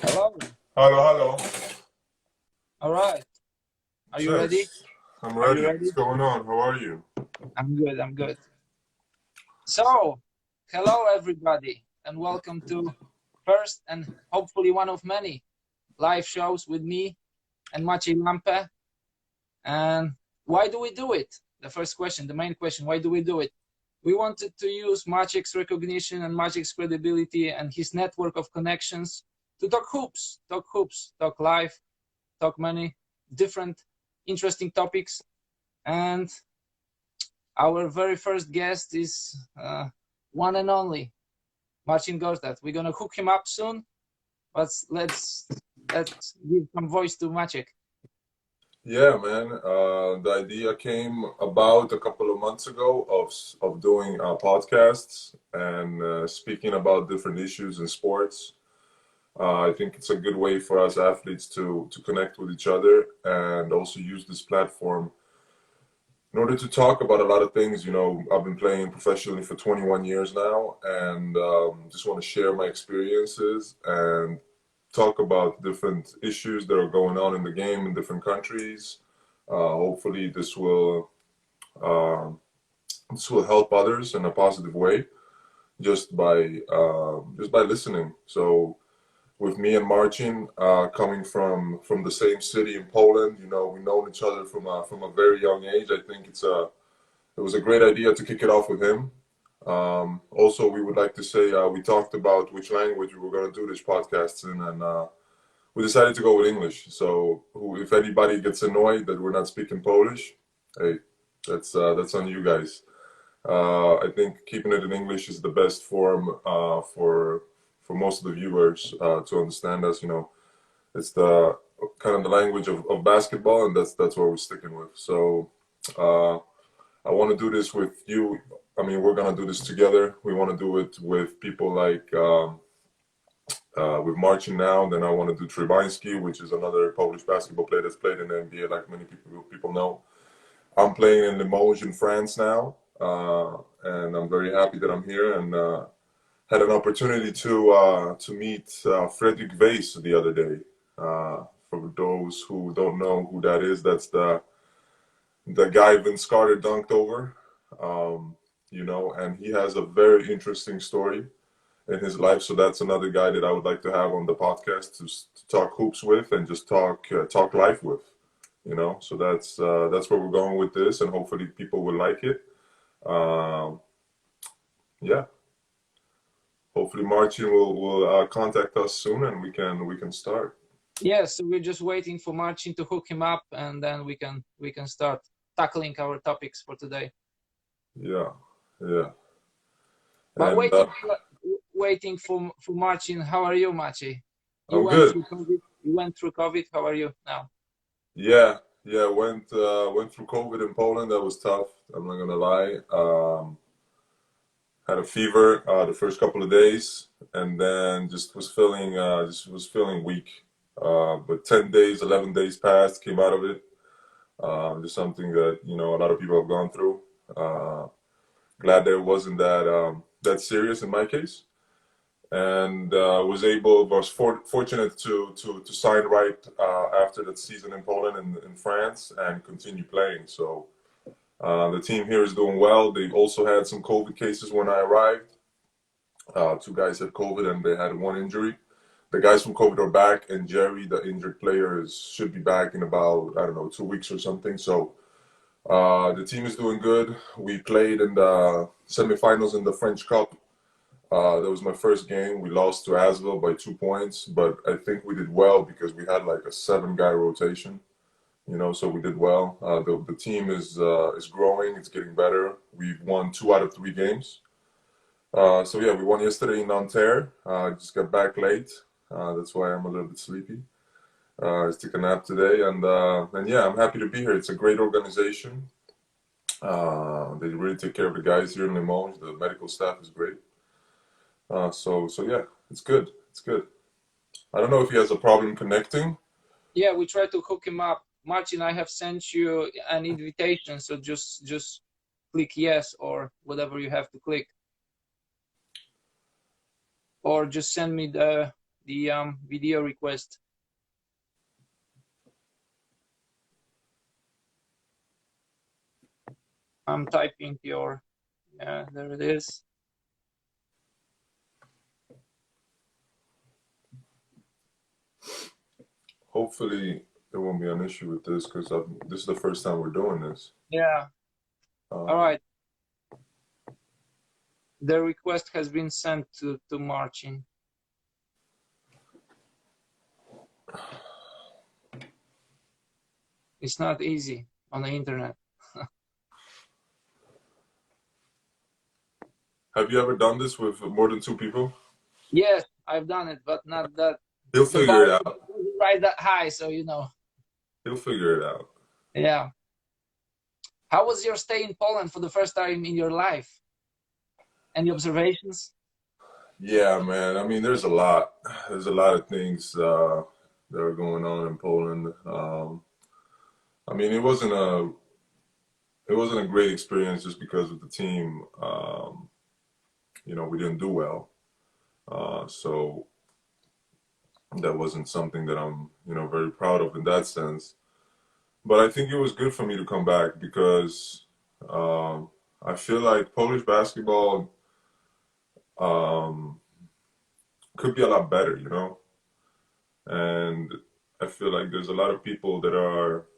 Hello. Hello, hello. All right. Are you ready? Cześć. I'm Are you ready. What's ready? going on? How are you? I'm good. I'm good. So, hello everybody, and welcome to first and hopefully one of many live shows with me and Maciej Lampe. And why do we do it? The first question, the main question, why do we do it? We wanted to use Maciej's recognition and Maciej's credibility and his network of connections to talk hoops, talk live, talk many different interesting topics. And our very first guest is one and only Marcin Gortat. We're gonna hook him up soon, but let's give some voice to Maciek. Yeah, man. The idea came about a couple of months ago of doing podcasts and speaking about different issues in sports. I think it's a good way for us athletes to connect with each other and also use this platform in order to talk about a lot of things. I've been playing professionally for 21 years now, and just want to share my experiences and talk about different issues that are going on in the game in different countries. Hopefully, uh, this will help others in a positive way just by listening. So with me and Marcin, coming from the same city in Poland. We've known each other from a very young age. I think it was a great idea to kick it off with him. Also, we would like to say we talked about which language we were going to do this podcast in, and we decided to go with English. So if anybody gets annoyed that we're not speaking Polish, hey, that's on you guys. I think keeping it in English is the best form for most of the viewers to understand us. It's the kind of the language of basketball, and that's what we're sticking with. So I want to do this with you. I mean, we're gonna do this together. We want to do it with people like with Marcin now. Then I want to do Trebański, which is another Polish basketball player that's played in the NBA, like many people know. I'm playing in Limoges in France now, and I'm very happy that I'm here and had an opportunity to meet Frederick Weiss the other day. For those who don't know who that is, that's the guy Vince Carter dunked over. And he has a very interesting story in his life. So that's another guy that I would like to have on the podcast to talk hoops with and just talk life with. So that's where we're going with this, and hopefully people will like it. Yeah. Hopefully Marcin will contact us soon, and we can start. Yeah, so we're just waiting for Marcin to hook him up, and then we can start tackling our topics for today. Yeah. But And waiting for Marcin. How are you, Maciej? I'm good. You went through COVID. How are you now? Yeah. Went through COVID in Poland. That was tough. I'm not gonna lie. Had a fever the first couple of days, and then just was feeling weak. But 10 days, 11 days passed, came out of it. Just something that a lot of people have gone through. Glad that it wasn't that serious in my case, and was fortunate to sign right after that season in Poland and in France and continue playing. So the team here is doing well. They also had some COVID cases when I arrived. Two guys had COVID and they had one injury. The guys from COVID are back, and Jerry, the injured player, should be back in about, I don't know, 2 weeks or something. So the team is doing good. We played in the semifinals in the French Cup. That was my first game. We lost to Asvel by 2 points, but I think we did well because we had like a 7-guy rotation. So we did well. The team is growing. It's getting better. We've won 2 out of 3 games. So yeah, we won yesterday in Nanterre. I just got back late. That's why I'm a little bit sleepy. I took a nap today, and yeah, I'm happy to be here. It's a great organization. They really take care of the guys here in Limoges. The medical staff is great. So yeah, it's good. It's good. I don't know if he has a problem connecting. Yeah, we try to hook him up. Marcin, I have sent you an invitation, so just click yes or whatever you have to click, or just send me the the video request. I'm typing your, yeah, there it is. Hopefully there won't be an issue with this because this is the first time we're doing this. Yeah. All right. The request has been sent to Marcin. It's not easy on the internet. Have you ever done this with more than 2 people? Yes, I've done it, but not that. He'll figure it out. Right that high, so you know. He'll figure it out. Yeah. How was your stay in Poland for the first time in your life? Any observations? Yeah, man. I mean, there's a lot. There's a lot of things that are going on in Poland. I mean, it wasn't a great experience just because of the team. You know, we didn't do well, so that wasn't something that I'm, you know, very proud of in that sense. But I think it was good for me to come back because I feel like Polish basketball could be a lot better, you know. And I feel like there's a lot of people that are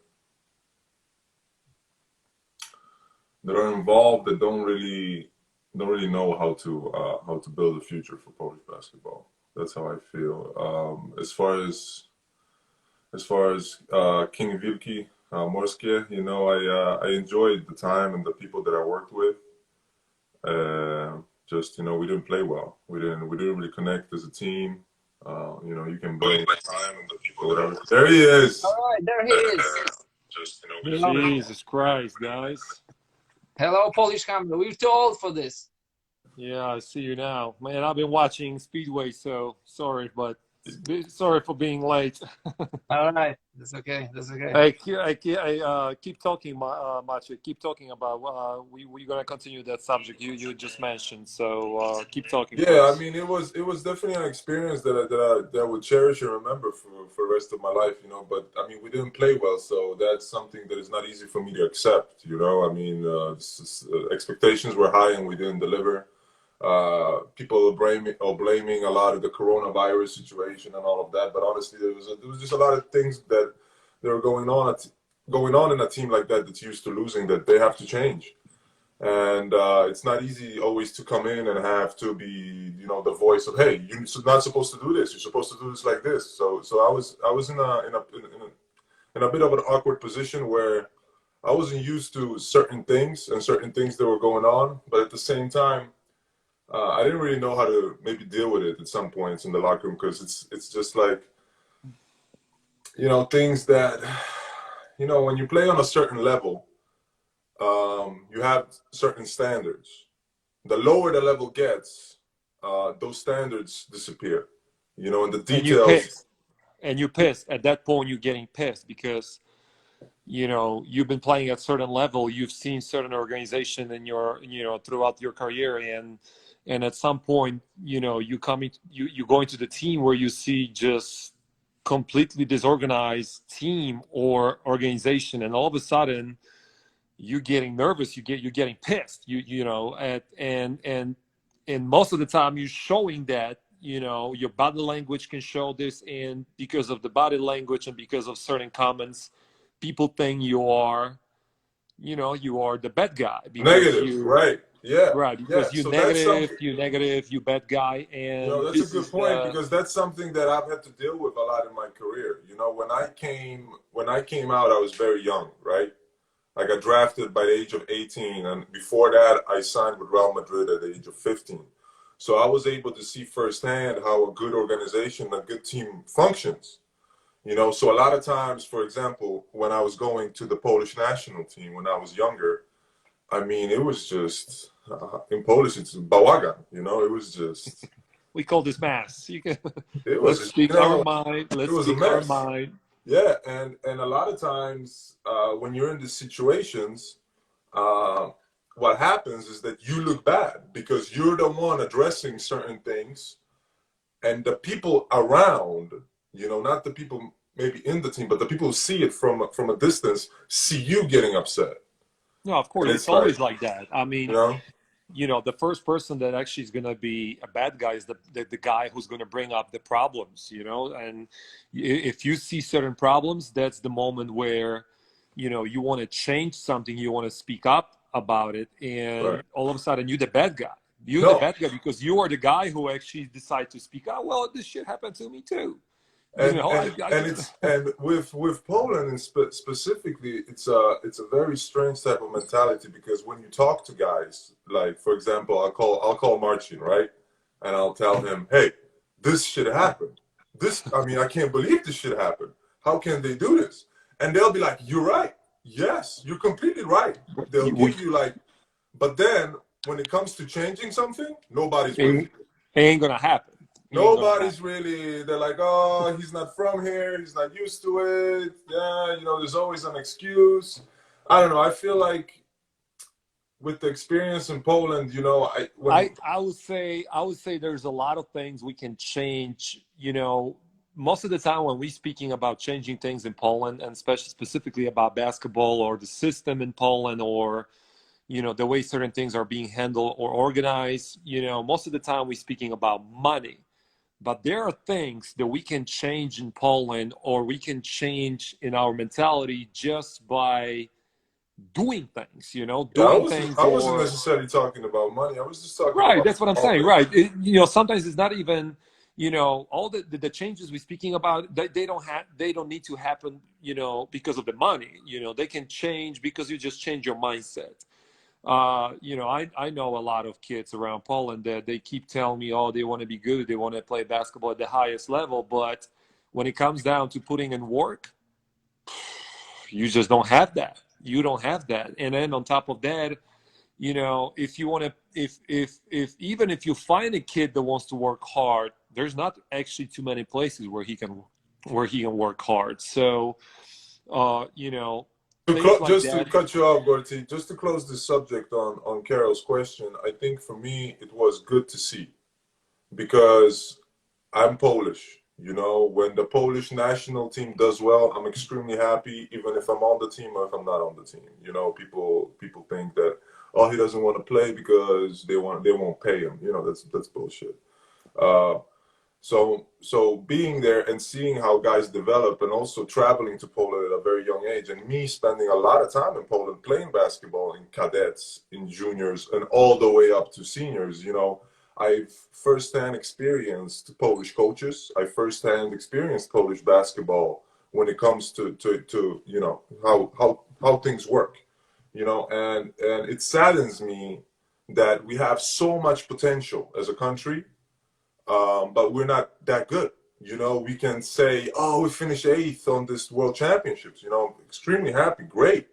involved that don't really know how to build a future for Polish basketball. That's how I feel. As far as King Wielki, Morskie, you know, I enjoyed the time and the people that I worked with. Just, you know, we didn't play well. We didn't really connect as a team. You know, you can blame the time and the people, whatever. There he is. All right, there he is. Just, you know, Jesus Christ, guys. Hello, Polish Hammer. We're too old for this. Yeah, I see you now. Man, I've been watching Speedway, so sorry, but sorry for being late. All right, that's okay. That's okay. I keep talking, Maciej. Keep talking about. We're gonna continue that subject you just mentioned. So keep talking. Yeah, please. I mean, it was definitely an experience that I would cherish and remember for the rest of my life. You know, but I mean, we didn't play well, so that's something that is not easy for me to accept. You know, I mean, expectations were high and we didn't deliver. People are blaming a lot of the coronavirus situation and all of that, but honestly, there was just a lot of things that were going on in a team like that that's used to losing that they have to change. And it's not easy always to come in and have to be, you know, the voice of, hey, you're not supposed to do this. You're supposed to do this like this. So I was in a bit of an awkward position where I wasn't used to certain things that were going on, but at the same time, I didn't really know how to maybe deal with it at some points in the locker room because it's just like, you know, things that, you know, when you play on a certain level, you have certain standards. The lower the level gets, those standards disappear. You know, and the details. And you're pissed. At that point, you're getting pissed because, you know, you've been playing at certain level. You've seen certain organization in your, you know, throughout your career, and at some point, you know, you go into the team where you see just completely disorganized team or organization, and all of a sudden you're getting nervous, you're getting pissed, you know, and most of the time you're showing that, you know, your body language can show this, and because of the body language and because of certain comments, people think you are, you know, you are the bad guy because negative, right? Yeah, right, because yeah. you're negative, you bad guy. And you know, that's a good point because that's something that I've had to deal with a lot in my career. You know, when I came out, I was very young, right? I got drafted by the age of 18, and before that, I signed with Real Madrid at the age of 15. So I was able to see firsthand how a good organization, a good team functions. You know, so a lot of times, for example, when I was going to the Polish national team when I was younger, I mean, it was just, in Polish, it's bałagan, you know, it was just. We call this mass. It let's was, speak you know, our mind. Let's it was speak a our mess. mind. Yeah, and a lot of times when you're in these situations, what happens is that you look bad because you're the one addressing certain things, and the people around, you know, not the people maybe in the team, but the people who see it from a distance, see you getting upset. No, of And course, it's it's like, always like that. I mean, you know, the first person that actually is going to be a bad guy is the guy who's going to bring up the problems, and if you see certain problems, that's the moment where, you want to change something, you want to speak up about it, right. and all of a sudden you're the bad guy. You're the No, bad guy because you are the guy who actually decide to speak out. Well, this shit happened to me too. and and I and just, it's and with Poland and specifically, it's a very strange type of mentality, because when you talk to guys, like for example, I'll call Marcin, right, and I'll tell him, hey, this shit happened. I mean, I can't believe this shit happened. How can they do this? And they'll be like, you're right. Yes, you're completely right. They'll we, give you like, but then when it comes to changing something, nobody's with it you. ain't gonna happen. It ain't gonna happen. Nobody's really, they're like, oh, he's not from here, he's not used to it. Yeah, there's always an excuse. I don't know. I feel like with the experience in Poland, I would say there's a lot of things we can change. Most of the time when we're speaking about changing things in Poland, and especially specifically about basketball or the system in Poland, or the way certain things are being handled or organized, most of the time we're speaking about money. But there are things that we can change in Poland, or we can change in our mentality just by doing things, yeah, doing things. I wasn't Or necessarily talking about money. I was just talking right, about that's what I'm saying. always. Right. Sometimes it's not even, all the changes we're speaking about, they don't need to happen, because of the money. They can change because you just change your mindset. I know a lot of kids around Poland that they keep telling me, oh, they want to be good, they want to play basketball at the highest level, but when it comes down to putting in work, you just don't have that. You don't have that. And then on top of that, if you want to, if even if you find a kid that wants to work hard, there's not actually too many places where he can work hard. So, things like Just to that. cut you off, Gorty, just to close this subject on Carol's question, I think for me it was good to see, because I'm Polish. When the Polish national team does well, I'm extremely happy, even if I'm on the team or if I'm not on the team. People think that, oh, he doesn't want to play because they won't pay him. That's bullshit. Uh, so being there and seeing how guys develop, and also traveling to Poland at a very young age, and me spending a lot of time in Poland playing basketball in cadets, in juniors, and all the way up to seniors, I've firsthand experienced Polish coaches. I firsthand experienced Polish basketball when it comes to how things work. And it saddens me that we have so much potential as a country, but we're not that good. We can say, oh, we finished 8th on this World Championships. Extremely happy, great.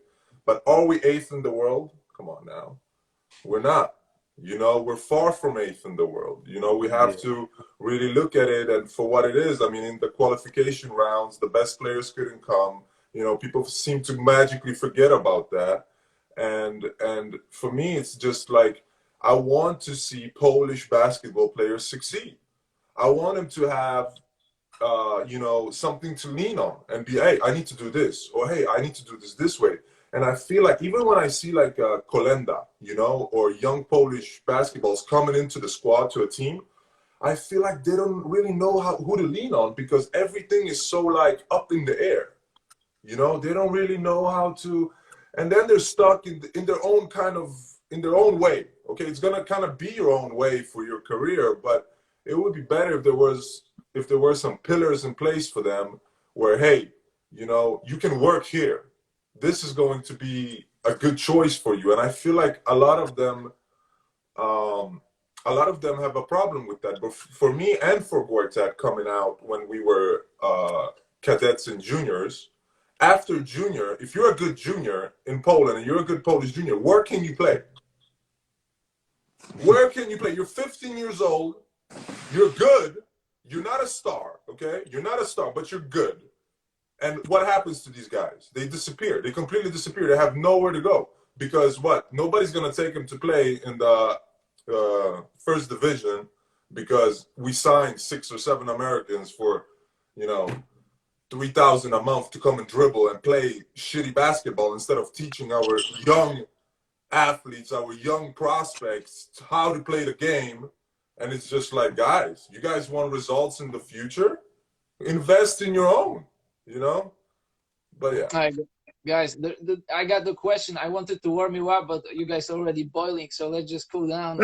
But are we 8th in the world? Come on now, we're not. We're far from 8th in the world. We have to really look at it and for what it is. I mean, in the qualification rounds, the best players couldn't come. People seem to magically forget about that. And for me, it's just like, I want to see Polish basketball players succeed. I want them to have, something to lean on and be, hey, I need to do this, or hey, I need to do this way. And I feel like even when I see like Kolenda, or young Polish basketballs coming into the squad to a team, I feel like they don't really know who to lean on, because everything is so like up in the air. They don't really know how to, and then they're stuck in their own in their own way. Okay, it's gonna kind of be your own way for your career, but it would be better if there were some pillars in place for them, where, hey, you can work here. This is going to be a good choice for you. And I feel like a lot of them have a problem with that. But for me and for Gortat, coming out when we were cadets and juniors, after junior, if you're a good junior in Poland and you're a good Polish junior, where can you play? Where can you play? You're 15 years old. You're good. You're not a star, okay? You're not a star, but you're good. And what happens to these guys? They disappear. They completely disappear. They have nowhere to go, because what? Nobody's going to take them to play in the first division because we signed 6 or 7 Americans for, you know, 3,000 a month to come and dribble and play shitty basketball instead of teaching our young athletes, our young prospects, how to play the game. And it's just like, guys, you guys want results in the future? Invest in your own, you know? But yeah. All right, guys, I got the question. I wanted to warm you up, but you guys are already boiling, so let's just cool down.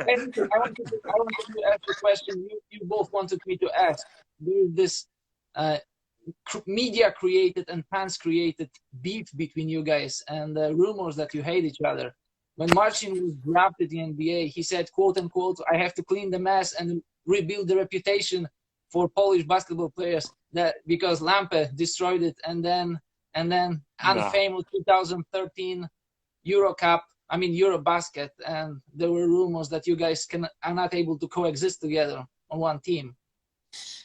Anything, I wanted to ask the question you both wanted me to ask. There is this media created and fans created beef between you guys, and rumors that you hate each other. When Marcin was drafted in the NBA, he said, quote unquote, I have to clean the mess and rebuild the reputation for Polish basketball players that because Lampe destroyed it, and then unfamous 2013 Eurobasket, and there were rumors that you guys are not able to coexist together on one team.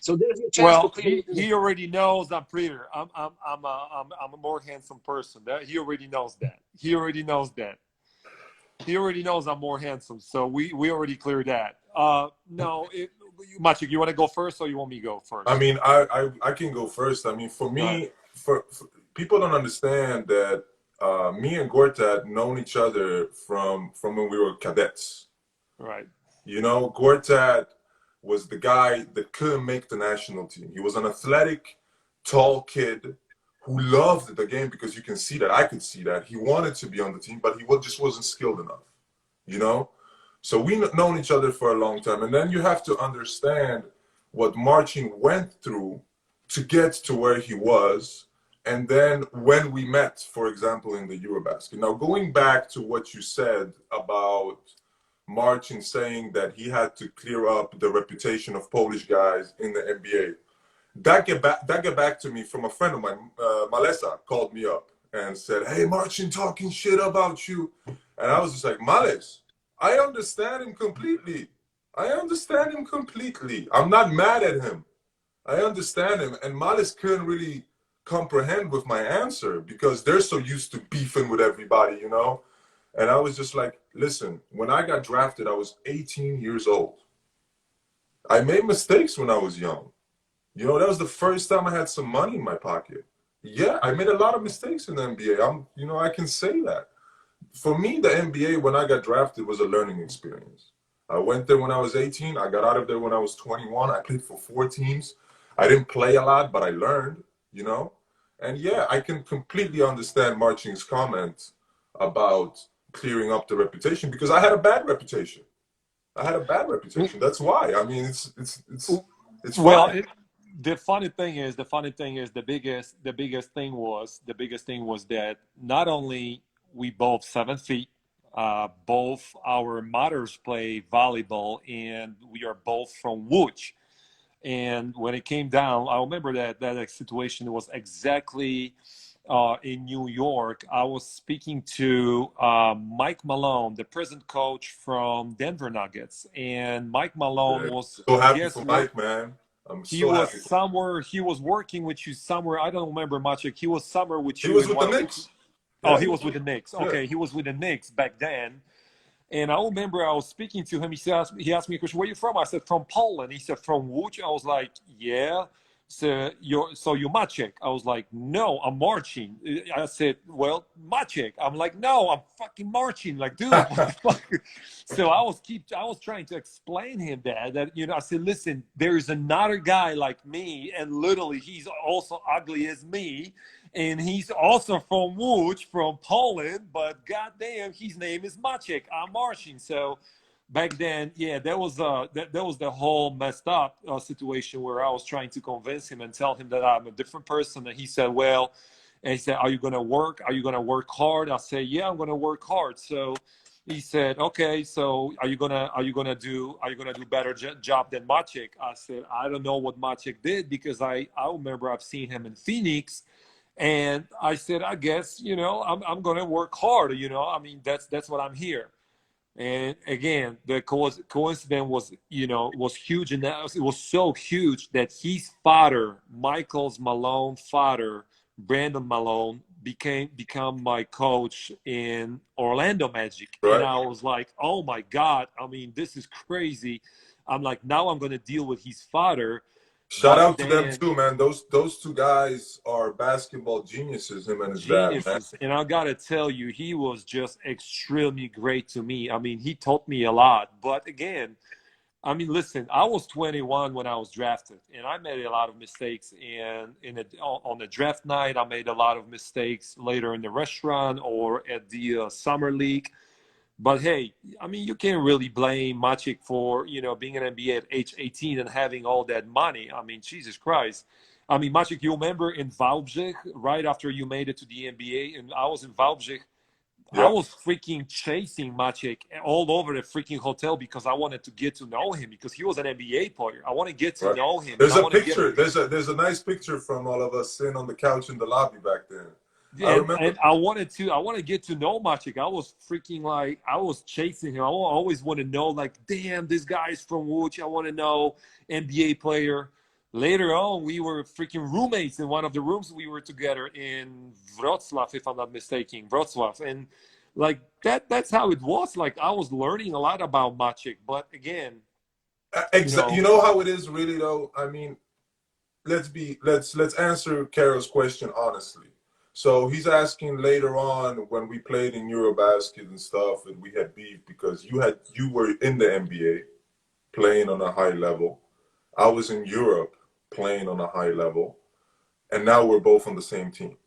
So there's a chance to clear. He already knows I'm prettier. I'm a more handsome person. He already knows that. He already knows that. He already knows I'm more handsome. So we already cleared that. No, Maciej, you want to go first, or you want me to go first? I mean, I can go first. I mean, for me, for people don't understand that me and Gortat known each other from when we were cadets. Right. You know, Gortat was the guy that couldn't make the national team. He was an athletic, tall kid who loved the game, because you can see that. I could see that. He wanted to be on the team, but he just wasn't skilled enough, you know? So we've known each other for a long time. And then you have to understand what Marcin went through to get to where he was. And then when we met, for example, in the Eurobasket. Now, going back to what you said about Marcin saying that he had to clear up the reputation of Polish guys in the NBA. That get back to me from a friend of mine, Malesa, called me up and said, hey, Marcin talking shit about you. And I was just like, Males, I understand him completely. I understand him completely. I'm not mad at him. I understand him. And Males couldn't really comprehend with my answer because they're so used to beefing with everybody, you know? And I was just like, listen, when I got drafted, I was 18 years old. I made mistakes when I was young. You know, that was the first time I had some money in my pocket. Yeah, I made a lot of mistakes in the NBA. I can say that. For me, the NBA, when I got drafted, was a learning experience. I went there when I was 18. I got out of there when I was 21. I played for 4 teams. I didn't play a lot, but I learned, you know? And yeah, I can completely understand Marcin's comment about clearing up the reputation, because I had a bad reputation. That's why. I mean, it's well, fine. The funny thing is the biggest thing was that not only we both 7 feet, both our mothers play volleyball, and we are both from Łódź. And when it came down, I remember that situation was exactly in New York. I was speaking to Mike Malone, the present coach from Denver Nuggets, and Mike Malone was so happy for Mike, man. He was working with you somewhere. I don't remember much. He was somewhere with you. He was with the Knicks. Oh, he was with the Knicks. Okay, he was with the Knicks back then. And I remember I was speaking to him. He asked me a question, where are you from? I said, from Poland. He said, from Łódź? I was like, yeah. So you're Maciej? I was like, no, I'm Marcin. I said, well, Maciej. I'm like, no, I'm fucking Marcin. Like, dude, what the fuck? So I was trying to explain him that I said, listen, there is another guy like me, and literally he's also ugly as me, and he's also from Łódź, from Poland, but goddamn, his name is Maciej. I'm Marcin. So back then, yeah, that was the whole messed up situation where I was trying to convince him and tell him that I'm a different person. And he said, well, and he said, are you going to work? Are you going to work hard? I said, yeah, I'm going to work hard. So he said, okay, so are you gonna do better job than Maciej? I said, I don't know what Maciej did, because I remember I've seen him in Phoenix. And I said, I guess, I'm going to work hard. I mean, that's what I'm here. And again, the coincidence was huge, and it was so huge that his father, Michael's Malone father, Brandon Malone, become my coach in Orlando Magic, Right. and I was like, oh my God, I mean, this is crazy. I'm like, now I'm gonna deal with his father. Shout But out to them then too, man. Those two guys are basketball geniuses, him and his dad, man. geniuses, and I gotta tell you, he was just extremely great to me. I mean, he taught me a lot. But again, I mean, listen, I was 21 when I was drafted, and I made a lot of mistakes. And on the draft night, I made a lot of mistakes later in the restaurant or at the summer league. But hey, I mean, you can't really blame Maciej for, being an NBA at age 18 and having all that money. I mean, Jesus Christ. I mean, Maciej, you remember in Wałbrzych, right after you made it to the NBA, and I was in Wałbrzych, I Yeah. was freaking chasing Maciej all over the freaking hotel because I wanted to get to know him because he was an NBA player. I want to get to Right. know him. There's And I a want to get, picture. There's a nice picture from all of us sitting on the couch in the lobby back then. I remember. and I want to get to know Maciej. I was freaking like, I was chasing him. I always want to know, like, damn, this guy is from Łódź. I want to know, NBA player. Later on, we were freaking roommates in one of the rooms. We were together in Wrocław, if I'm not mistaken, Wrocław. And like that's how it was. Like, I was learning a lot about Maciej. But again, You know how it is, really, though. I mean, let's answer Carol's question honestly. So he's asking later on when we played in Eurobasket and stuff, and we had beef because you were in the NBA playing on a high level. I was in Europe playing on a high level, and now we're both on the same team.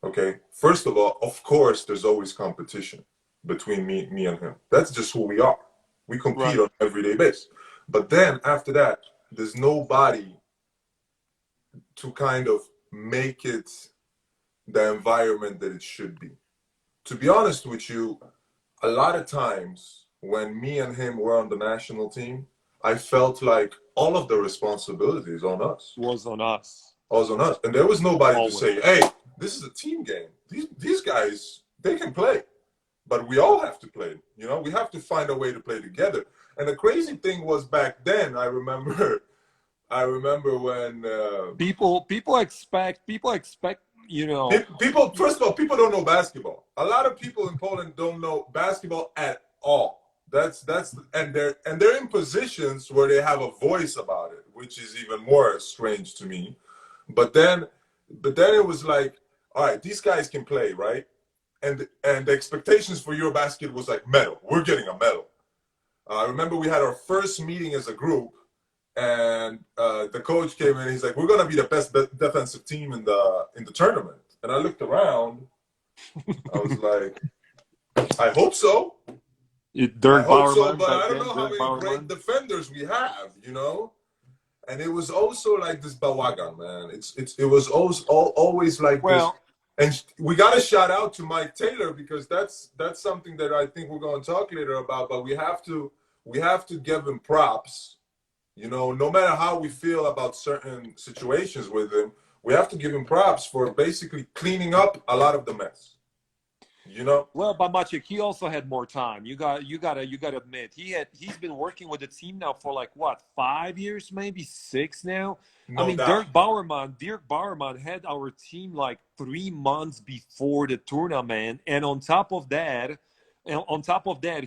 Okay. First of all, of course, there's always competition between me and him. That's just who we are. We compete Right. on an everyday basis. But then after that, there's nobody to kind of make it the environment that it should be. To be honest with you, a lot of times when me and him were on the national team, I felt like all of the responsibility is on us. was on us. Was on us. And there was nobody Always. to say, hey, this is a team game. These guys, they can play. But we all have to play. We have to find a way to play together. And the crazy thing was back then, I remember when People expect people, first of all, people don't know basketball. A lot of people in Poland don't know basketball at all. And they're in positions where they have a voice about it, which is even more strange to me. But then it was like, all right, these guys can play, right? And the expectations for Eurobasket was like medal. We're getting a medal. I remember we had our first meeting as a group, and the coach came in. And he's like, "We're gonna be the best defensive team in the tournament." And I looked around. I was like, "I hope so. Dirk I hope so, Bowerman, but I back don't then, know how Dirk many Bowerman. great defenders we have, And it was also like this bawagan, man. It was always like this. And we got to shout out to Mike Taylor because that's something that I think we're going to talk later about. But we have to give him props. No matter how we feel about certain situations with him, we have to give him props for basically cleaning up a lot of the mess. Well, but Maciej, he also had more time. You gotta admit he's been working with the team now for like what, 5 years, maybe 6 now. No doubt. Dirk Bowerman had our team like 3 months before the tournament, and on top of that,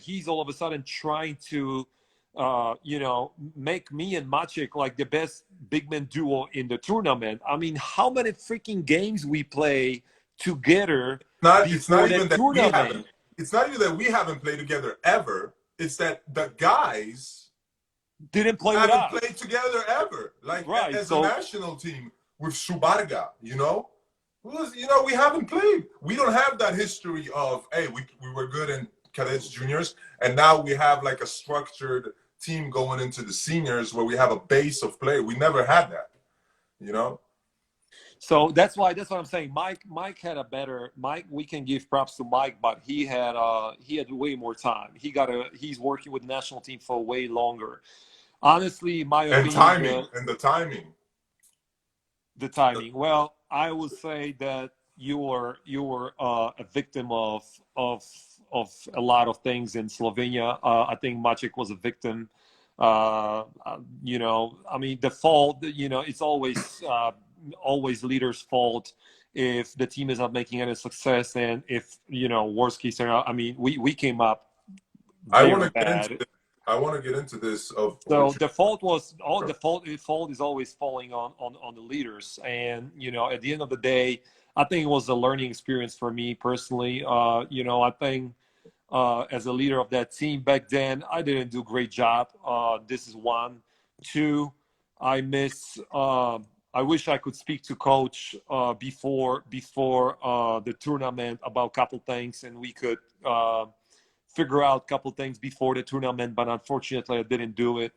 he's all of a sudden trying to, make me and Maciej like the best big man duo in the tournament. I mean, how many freaking games we play together? It's not even that we haven't played together ever. It's that the guys didn't play haven't played together ever. Like right, as a national team with Subarga, we haven't played. We don't have that history of, hey, we were good in cadets, juniors, and now we have like a structured team going into the seniors where we have a base of play. We never had that, So that's what I'm saying. Mike had a better. We can give props to Mike, but he had way more time. He's working with the national team for way longer. Honestly, my opinion. The timing. The timing. Well, I would say that you were a victim of a lot of things in Slovenia. I think Maciej was a victim. I mean, the fault. It's always leaders' fault. if the team is not making any success, and if, you know, worst case scenario, I mean, we came up I want very to get into bad. this. I want to get into this of So what the fault was all the fault is always falling on the leaders. And, you know, at the end of the day, I think it was a learning experience for me personally. You know, I think as a leader of that team back then, I didn't do a great job. This is one. Two, I miss. I wish I could speak to coach before the tournament about a couple things, and we could figure out a couple things before the tournament. But unfortunately, I didn't do it.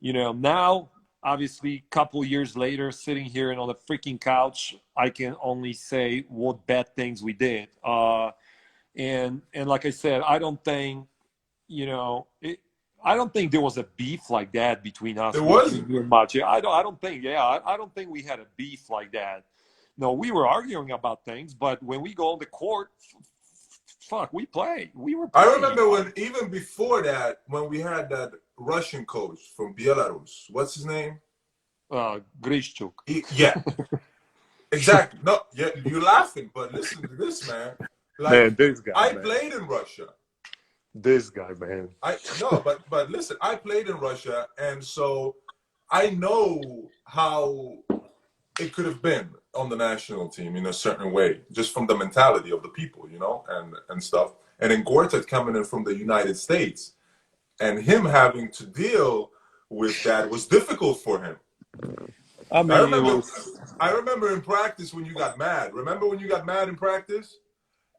You know, now obviously, a couple years later, sitting here and on the freaking couch, I can only say what bad things we did. And like I said, I don't think, you know, I don't think there was a beef like that between us. there wasn't. Me and Maciej. I don't think. Yeah, I don't think we had a beef like that. No, we were arguing about things, but when we go on the court, fuck, we play. We were I playing. remember when, even before that, when we had that Russian coach from Belarus. What's his name? Grishchuk. Yeah, exactly. No, yeah, you're laughing, but listen to this, man. Like, Man, this guy. I man. played in Russia. This guy, man. But listen, I played in Russia, and so I know how it could have been on the national team in a certain way, just from the mentality of the people, you know, and stuff. And then Gortat coming in from the United States, and him having to deal with that was difficult for him. I mean, I remember in practice when you got mad. Remember when you got mad in practice?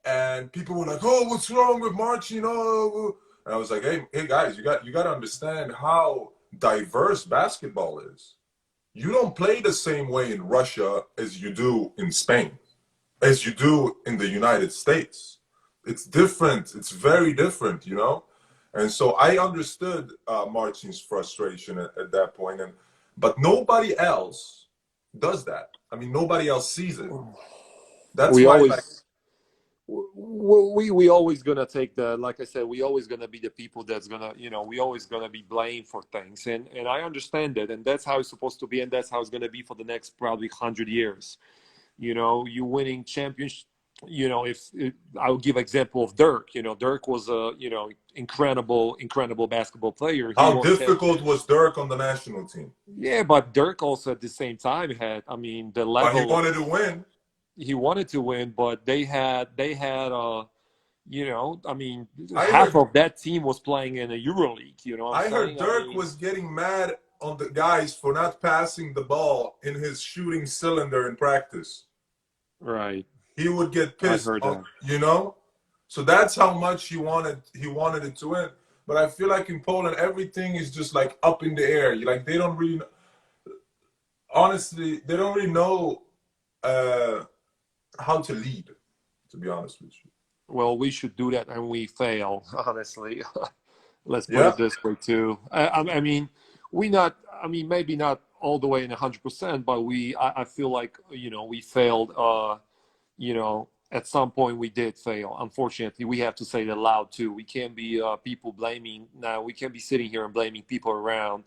And people were like, "Oh, what's wrong with Marcin?" Oh, and I was like, "Hey, guys, you got to understand how diverse basketball is. You don't play the same way in Russia as you do in Spain, as you do in the United States. It's different. It's very different, you know." And so I understood Marcin's frustration at that point, but nobody else does that. I mean, nobody else sees it. That's we why, always. like, we always gonna take the, like I said, we always gonna be the people that's gonna, you know, we always gonna be blamed for things, and I understand that, and that's how it's supposed to be, and that's how it's gonna be for the next probably 100 years. You know, you winning champions. You know, I'll give example of Dirk. You know, Dirk was a, you know, incredible basketball player. how difficult was Dirk on the national team? Yeah, but Dirk also at the same time had, I mean, the level. But he wanted to win. He wanted to win, but they had you know, I mean, Half of that team was playing in a EuroLeague. You know, I heard Dirk was getting mad on the guys for not passing the ball in his shooting cylinder in practice. Right. He would get pissed, that. you know. So that's how much he wanted it to win. But I feel like in Poland, everything is just like up in the air. Like they don't really, honestly, they don't really know how to lead. To be honest with you. Well, we should do that, and we fail. Honestly, let's put Yeah. it this way too. I mean, we not. I mean, maybe not all the way in 100%, but I feel like, you know, we failed. You know, at some point we did fail. Unfortunately, we have to say it loud too. We can't be people blaming. Now we can't be sitting here and blaming people around.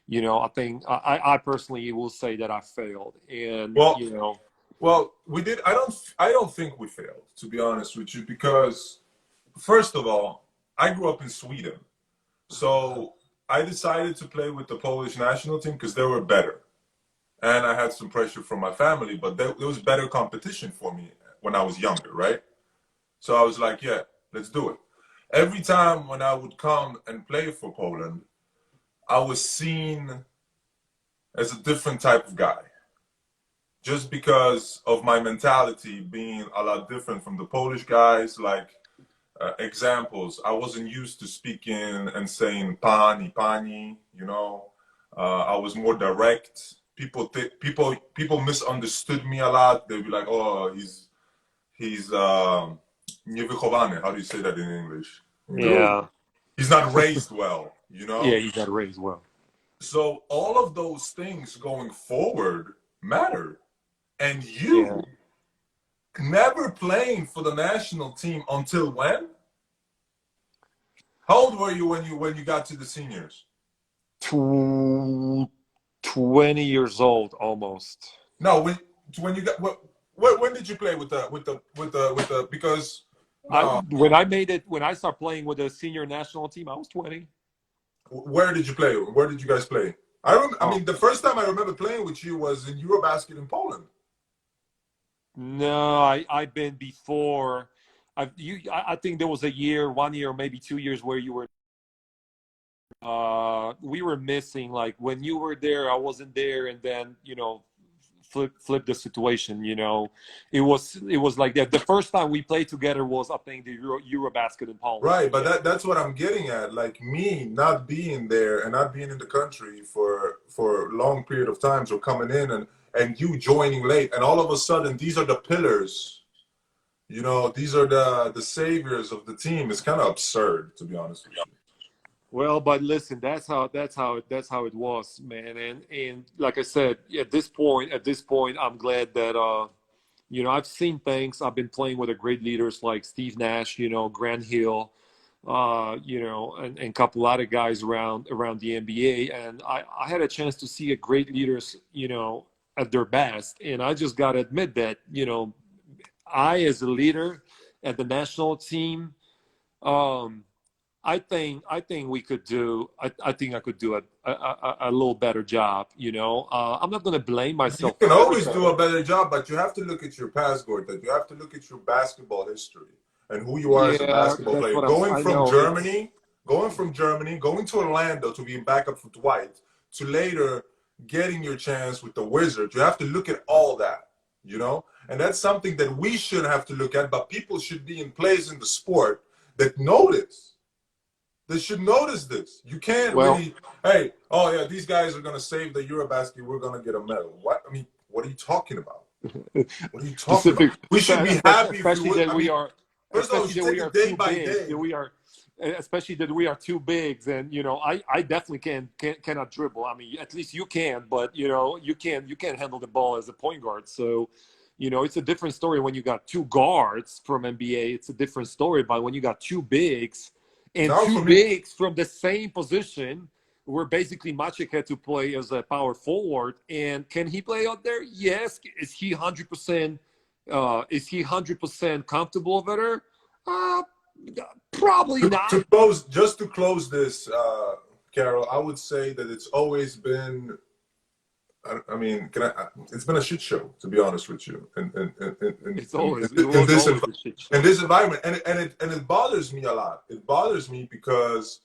You know, I think I personally will say that I failed, and Well, you know. Well, we did. I don't think we failed, to be honest with you, because first of all, I grew up in Sweden, so I decided to play with the Polish national team because they were better, and I had some pressure from my family, but there was better competition for me when I was younger, right? So I was like, yeah, let's do it. Every time when I would come and play for Poland, I was seen as a different type of guy. Just because of my mentality being a lot different from the Polish guys, like examples, I wasn't used to speaking and saying pani, you know. I was more direct. People misunderstood me a lot. They'd be like, "Oh, he's niewychowany." How do you say that in English? Yeah. He's not raised well, you know. Yeah, he got raised well. So all of those things going forward matter. And you never playing for the national team until when? How old were you when you got to the seniors? 20 years old almost. No, when you got when did you play with the because When I started playing with the senior national team, I was 20. where did you play? Where did you guys play? I Oh mean, the first time I remember playing with you was in Eurobasket in Poland. no, I've been before. I think there was a year, 1 year, maybe 2 years where you were. We were missing, like when you were there, I wasn't there, and then flip the situation. It was like that. The first time we played together was, I think, the Eurobasket in Poland. Right, but that's what I'm getting at. Like me not being there and not being in the country for a long period of time, so coming in and you joining late, and all of a sudden these are the pillars. These are the saviors of the team. It's kind of absurd, to be honest with you. Well, but listen, that's how it was, man. And like I said, at this point, I'm glad that I've seen things. I've been playing with great leaders like Steve Nash, Grant Hill, and a couple other guys around the NBA, and I had a chance to see great leaders, at their best. And I just got to admit that, I, as a leader at the national team, I think we could do. I think I could do a little better job. I'm not going to blame You myself can for always everything. do a better job, but you have to look at your past, Gortat. You have to look at your basketball history and who you are as a Yeah, basketball that's player. what Going I from know. Germany, going to Orlando to be backup for Dwight, to later getting your chance with the Wizards. You have to look at all that, and that's something that we should have to look at. But people should be in place in the sport that notice. They should notice this. You can't Well, really, hey, oh yeah, these guys are gonna save the Eurobasket. We're gonna get a medal. What? I mean, what are you talking about? What are you talking about? specific, We should be happy if we especially would. that I mean, first of all, we especially should that we take are it day too by big. day. Especially that we are too big. Then I definitely cannot dribble. I mean, at least you can, but you can't handle the ball as a point guard. So, it's a different story when you got two guards from NBA. It's a different story, but when you got two bigs. And Now two for me, bigs from the same position, where basically Maciej had to play as a power forward. And can he play out there? Yes. Is he 100%? Is he 100% comfortable over there? Probably not. to close this, Carol, I would say that it's always been. I mean, it's been a shit show, to be honest with you, It was always a shit show. in this environment, and it bothers me a lot. It bothers me because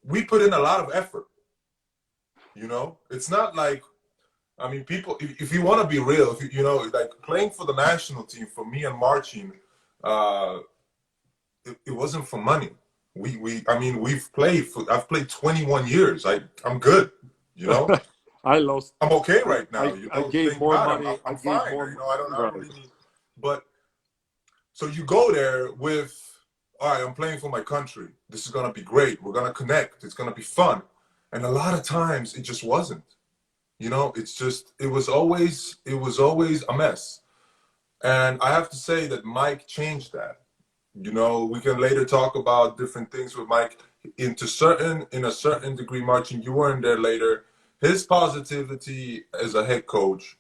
we put in a lot of effort. It's not like, I mean, people. If you want to be real, like playing for the national team for me and Marcin, it wasn't for money. I mean, I've played 21 years. I'm good. I lost. I'm okay right now. I gave Thank more God. money. I'm I gave fine. more. I don't Right. really need. But so you go there with, all right, I'm playing for my country. This is gonna be great. We're gonna connect. It's gonna be fun. And a lot of times it just wasn't. It was always a mess. And I have to say that Mike changed that. We can later talk about different things with Mike. In a certain degree, Marcin, you weren't there later. His positivity as a head coach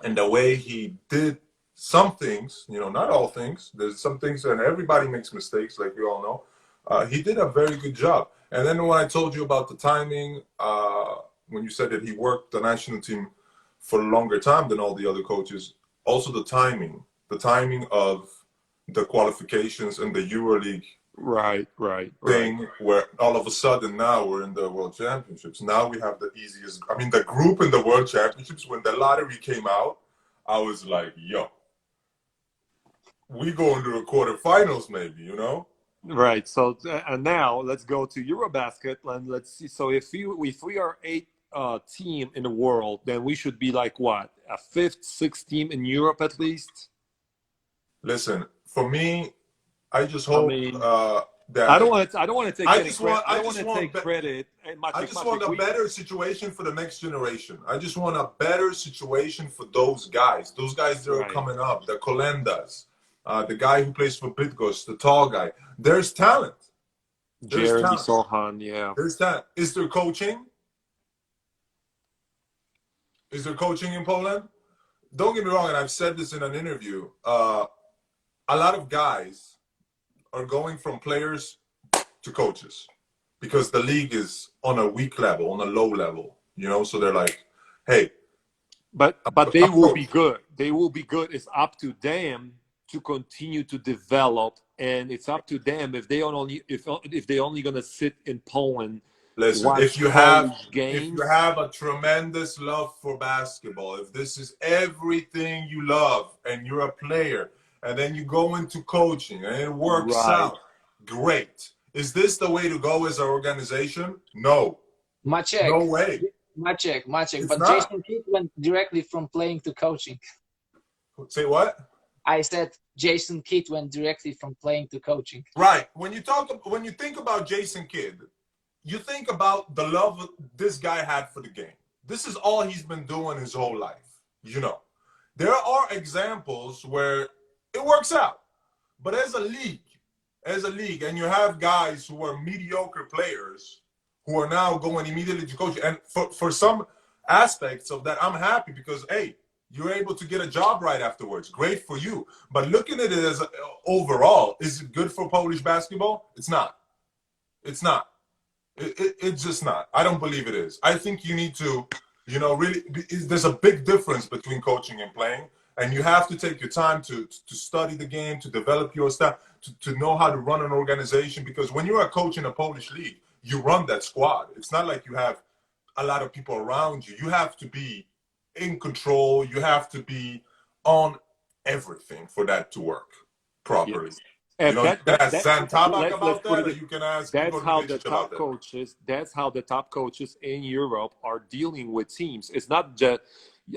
and the way he did some things, not all things. There's some things, and everybody makes mistakes, like we all know. He did a very good job. And then when I told you about the timing, when you said that he worked the national team for a longer time than all the other coaches, also the timing of the qualifications and the EuroLeague Right. thing, where all of a sudden now we're in the World Championships. Now we have the easiest. I mean, the group in the World Championships, when the lottery came out, I was like, yo, we go into the quarterfinals maybe, Right. So and now let's go to Eurobasket and let's see. So if we are eighth team in the world, then we should be like what, a fifth, sixth team in Europe at least. Listen, for me, I just hope that I don't want to take. I just want credit. I just want a better situation for the next generation. I just want a better situation for those guys. Those guys that are coming up, the Colendas, the guy who plays for Bydgoszcz, the tall guy. There's talent. Jeremy Sohan, yeah. There's talent. Is there coaching? Is there coaching in Poland? don't get me wrong, and I've said this in an interview, a lot of guys are going from players to coaches because the league is on a weak level, on a low level, you know. So they're like, hey, but they will be good. They will be good. It's up to them to continue to develop, and it's up to them if they only gonna sit in Poland. Listen, watch if you games. have a tremendous love for basketball, if this is everything you love and you're a player, and then you go into coaching and it works Right. out, great. Is this the way to go as an organization? No. Maciej, No way. Maciej. It's But not. Jason Kidd went directly from playing to coaching. Say what? I said Jason Kidd went directly from playing to coaching. Right. When you think about Jason Kidd, you think about the love this guy had for the game. This is all he's been doing his whole life. You know, there are examples where it works out, but as a league, and you have guys who are mediocre players who are now going immediately to coach. And for some aspects of that, I'm happy because, hey, you're able to get a job right afterwards. Great for you. But looking at it as overall, is it good for Polish basketball? It's not. It's not. It's just not. I don't believe it is. I think you need to, you know, really, there's a big difference between coaching and playing. And you have to take your time to study the game, to develop your staff, to know how to run an organization. Because when you're a coach in a Polish league, you run that squad. It's not like you have a lot of people around you. You have to be in control. You have to be on everything for that to work properly. Yes. You know, you can ask Sam Tabak about that, or it, you can ask that's Igor how the Milicic about top that. coaches. That's how the top coaches in Europe are dealing with teams. It's not just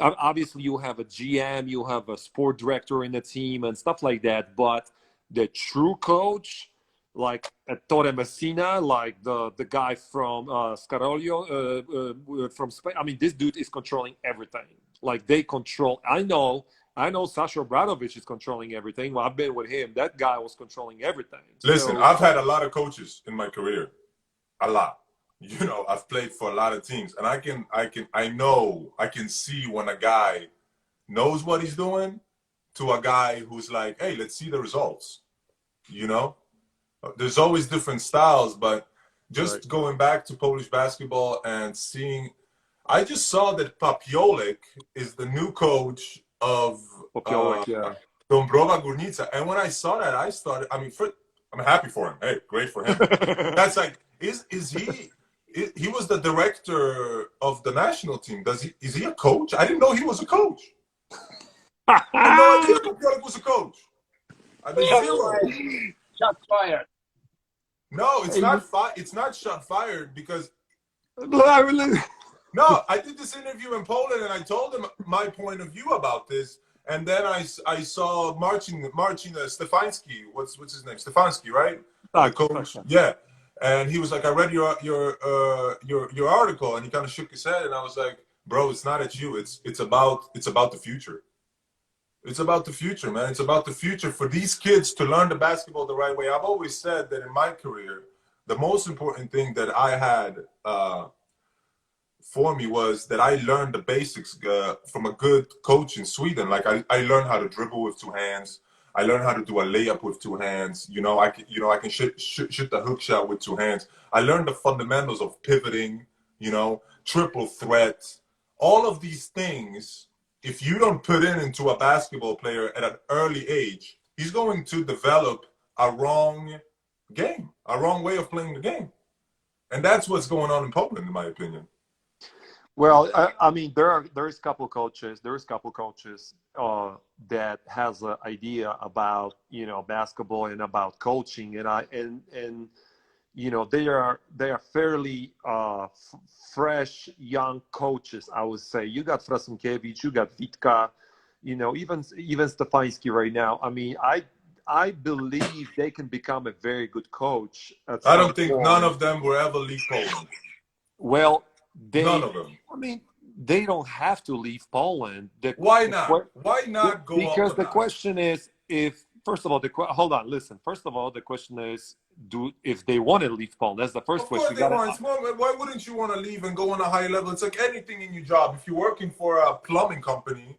obviously you have a GM, you have a sport director in the team and stuff like that. But the true coach, like Ettore Messina, like the guy from Scarolio from Spain. I mean, this dude is controlling everything. Like they control. I know Sasha Obradovic is controlling everything. Well, I've been with him. That guy was controlling everything. Listen, I've had a lot of coaches in my career. A lot. You know, I've played for a lot of teams. And I can see when a guy knows what he's doing to a guy who's like, hey, let's see the results. You know? There's always different styles, but just going back to Polish basketball and seeing, I just saw that Papiolek is the new coach of Dąbrowa Górnicza. And when I saw that, I'm happy for him. Hey, great for him. That's like, is he was the director of the national team. Is he a coach? I didn't know he was a coach. I had no idea Papiolek was a coach. I mean, zero. Shot fired. No, it's not shot fired because no, I did this interview in Poland and I told him my point of view about this, and then I saw Marcin Stefanski. What's his name? Stefanski, right? The coach. Yeah, and he was like, I read your article, and he kind of shook his head, and I was like, bro, it's not at you. It's about the future. It's about the future, man. It's about the future for these kids to learn the basketball the right way. I've always said that in my career, the most important thing that I had for me was that I learned the basics from a good coach in Sweden. Like I learned how to dribble with two hands. I learned how to do a layup with two hands. I can shoot the hook shot with two hands. I learned the fundamentals of pivoting, triple threat, all of these things. If you don't put into a basketball player at an early age, he's going to develop a wrong game, a wrong way of playing the game. And that's what's going on in Poland, in my opinion. Well, I mean, there's a couple coaches that has an idea about basketball and about coaching, and they are fairly fresh young coaches, I would say. You got Frasunkiewicz, you got Witka, even Stefanski right now. I mean, I believe they can become a very good coach. I don't think none of them will ever leave Poland. Well, none of them. I mean, they don't have to leave Poland. Why not? Why not go? Because the question is, first of all, hold on, listen. First of all, the question is, if they want to leave Poland? That's the first question. Why wouldn't you want to leave and go on a higher level? It's like anything in your job. If you're working for a plumbing company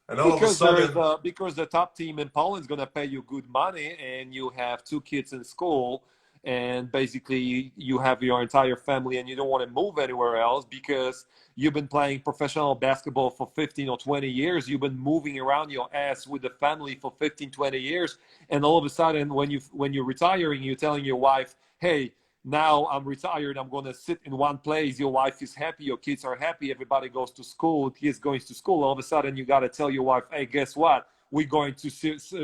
And all of a sudden, because the top team in Poland is going to pay you good money, and you have 2 kids in school, and basically you have your entire family, and you don't want to move anywhere else because you've been playing professional basketball for 15 or 20 years. You've been moving around your ass with the family for 15, 20 years. And all of a sudden, when you're retiring, you're telling your wife, hey, now I'm retired, I'm going to sit in one place. Your wife is happy, your kids are happy, everybody goes to school, kids going to school. All of a sudden, you got to tell your wife, hey, guess what? We're going to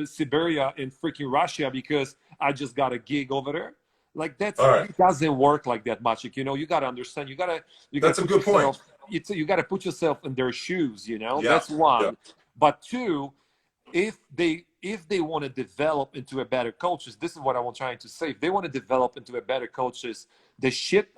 Siberia in freaking Russia because I just got a gig over there. Like, it doesn't work like that, Maciej. You know, you got to understand, you got to that's a good point. You got to put yourself in their shoes, you know. Yeah. That's one. Yeah. But two, if they want to develop into a better coaches, this is what I'm trying to say. If they want to develop into a better coaches,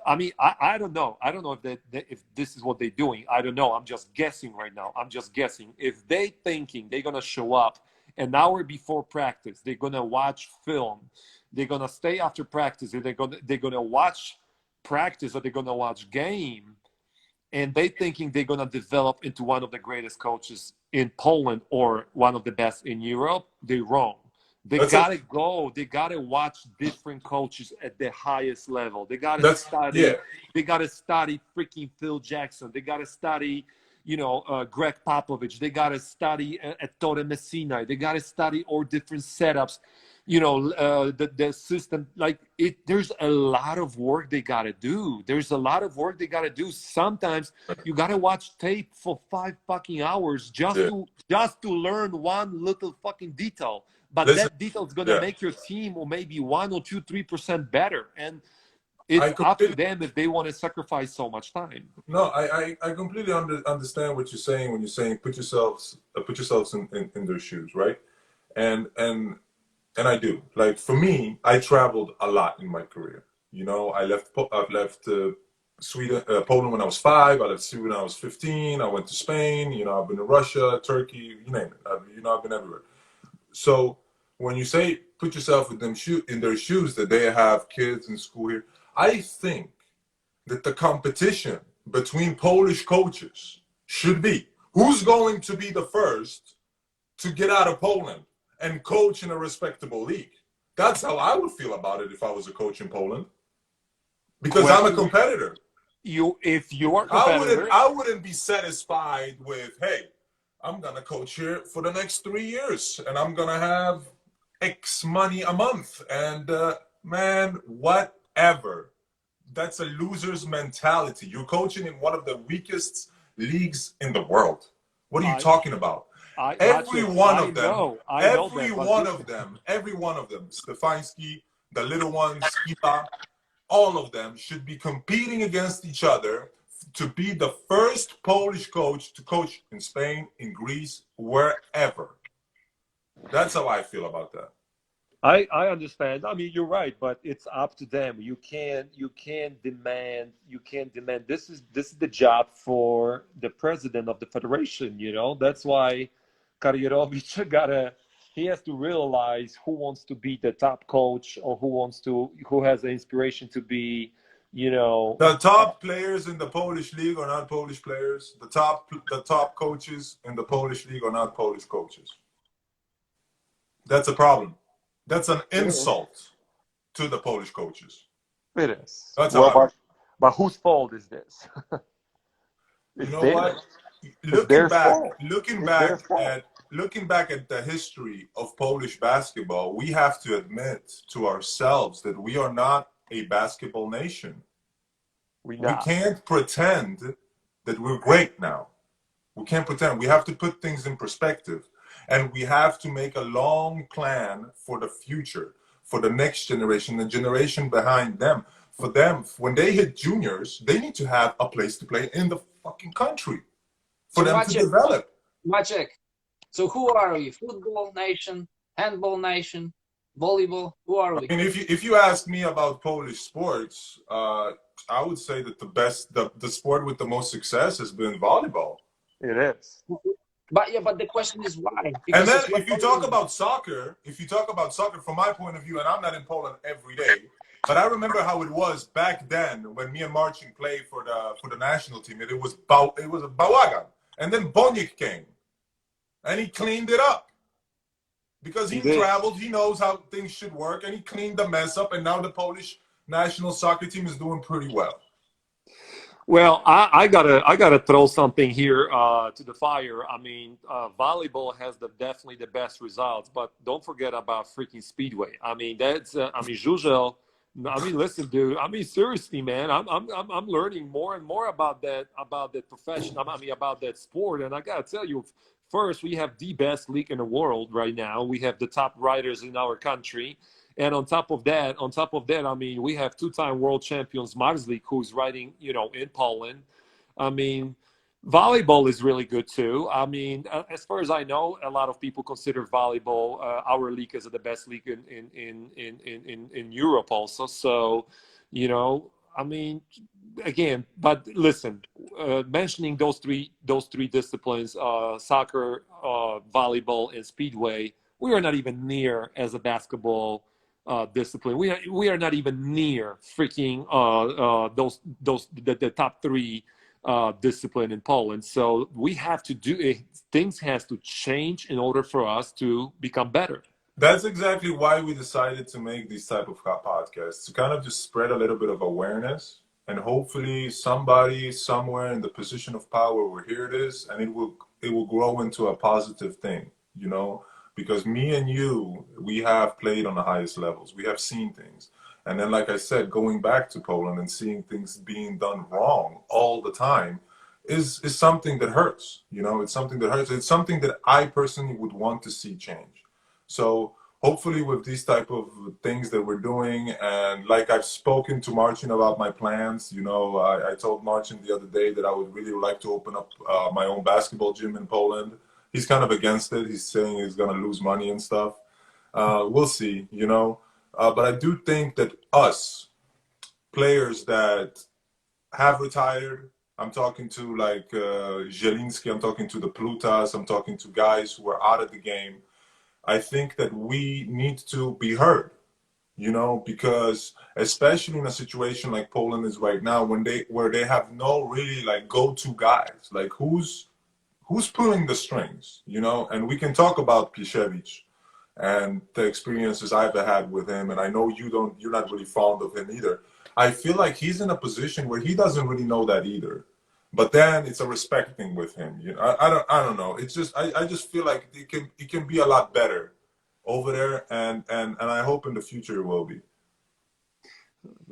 I mean, I don't know. I don't know if this is what they're doing. I don't know. I'm just guessing right now. I'm just guessing. If they thinking they're gonna show up an hour before practice, they're gonna watch film, they're gonna stay after practice, and they're gonna watch practice, or they're gonna watch game, and they thinking they're gonna develop into one of the greatest coaches in Poland or one of the best in Europe, they're wrong. They gotta go. They gotta watch different coaches at the highest level. They gotta study. Yeah. They gotta study freaking Phil Jackson. They gotta study, Greg Popovich. They gotta study Ettore Messina. They gotta study all different setups. The system. Like there's a lot of work they gotta do. There's a lot of work they gotta do. Sometimes you gotta watch tape for 5 fucking hours just to learn one little fucking detail. But that detail is going to make your team or maybe 1 or 2, 3% better. And it's up to them if they want to sacrifice so much time. No, I completely understand what you're saying when you're saying put yourselves in their shoes, right? And I do. Like for me, I traveled a lot in my career. I left Sweden, Poland when I was 5. I left Sweden when I was 15. I went to Spain. I've been to Russia, Turkey, you name it. I've been everywhere. So when you say put yourself in their shoes, that they have kids in school here, I think that the competition between Polish coaches should be who's going to be the first to get out of Poland and coach in a respectable league. That's how I would feel about it if I was a coach in Poland, because I'm a competitor. If you are a competitor, I wouldn't be satisfied with, hey, I'm going to coach here for the next 3 years and I'm going to have X money a month. And man, whatever. That's a loser's mentality. You're coaching in one of the weakest leagues in the world. What are you talking about? Every one of them, Stefanski, the little ones, Skipa, all of them should be competing against each other to be the first Polish coach to coach in Spain, in Greece, wherever. That's how I feel about that. I understand. I mean, you're right, but it's up to them. You can't demand. This is the job for the president of the federation. That's why Karierowicz he has to realize who wants to be the top coach or who has the inspiration to be. The top players in the Polish league are not Polish players. The top coaches in the Polish league are not Polish coaches. That's a problem. That's an insult to the Polish coaches. It is. That's but whose fault is this? What? Looking back at the history of Polish basketball, we have to admit to ourselves that we are not a basketball nation. We can't pretend that we're great now. We can't pretend. We have to put things in perspective, and we have to make a long plan for the future, for the next generation, the generation behind them. For them, when they hit juniors, they need to have a place to play in the fucking country for them to develop. Maciej, so who are we? Football nation, handball nation, volleyball? Who are we? I mean, if you ask me about Polish sports, I would say that the sport with the most success has been volleyball. It is. But the question is why? Because and then if you talk about soccer, from my point of view, and I'm not in Poland every day, but I remember how it was back then when me and Marcin played for the national team. It was a bałagan, and then Boniek came. and he cleaned it up because he He did. traveled. He knows how things should work, and he cleaned the mess up. And now the Polish national soccer team is doing pretty well. Well, I gotta throw something here to the fire. I mean, volleyball has definitely the best results, but don't forget about freaking speedway. I mean, that's I mean, Zhuzhou. I mean, listen, dude. I mean, seriously, man. I'm learning more and more about that profession. I mean, about that sport, and I gotta tell you, first we have the best league in the world right now. We have the top riders in our country. And on top of that, I mean, we have two-time world champions Maciej, who's riding, in Poland. I mean, volleyball is really good too. I mean, as far as I know, a lot of people consider volleyball our league as the best league in Europe also. So, I mean, again, but listen, mentioning those three disciplines, soccer, volleyball, and speedway, we are not even near as a basketball discipline. We are not even near freaking the top three discipline in Poland. So we have to do it. Things has to change in order for us to become better. That's exactly why we decided to make these type of podcasts, to kind of just spread a little bit of awareness, and hopefully somebody somewhere in the position of power will hear this, and it will grow into a positive thing, because me and you, we have played on the highest levels. We have seen things. And then, like I said, going back to Poland and seeing things being done wrong all the time is something that hurts. It's something that hurts. It's something that I personally would want to see change. So hopefully with these type of things that we're doing, and like I've spoken to Marcin about my plans, I told Marcin the other day that I would really like to open up my own basketball gym in Poland. He's kind of against it. He's saying he's going to lose money and stuff. We'll see, but I do think that us players that have retired, I'm talking to like Zielinski, I'm talking to the Plutas, I'm talking to guys who are out of the game. I think that we need to be heard, because especially in a situation like Poland is right now, where they have no really like go-to guys, like who's pulling the strings, and we can talk about Piszewicz and the experiences I've had with him, and I know you're not really fond of him either. I feel like he's in a position where he doesn't really know that either. But then it's a respect thing with him. I don't know. It's just I just feel like it can be a lot better over there, and I hope in the future it will be.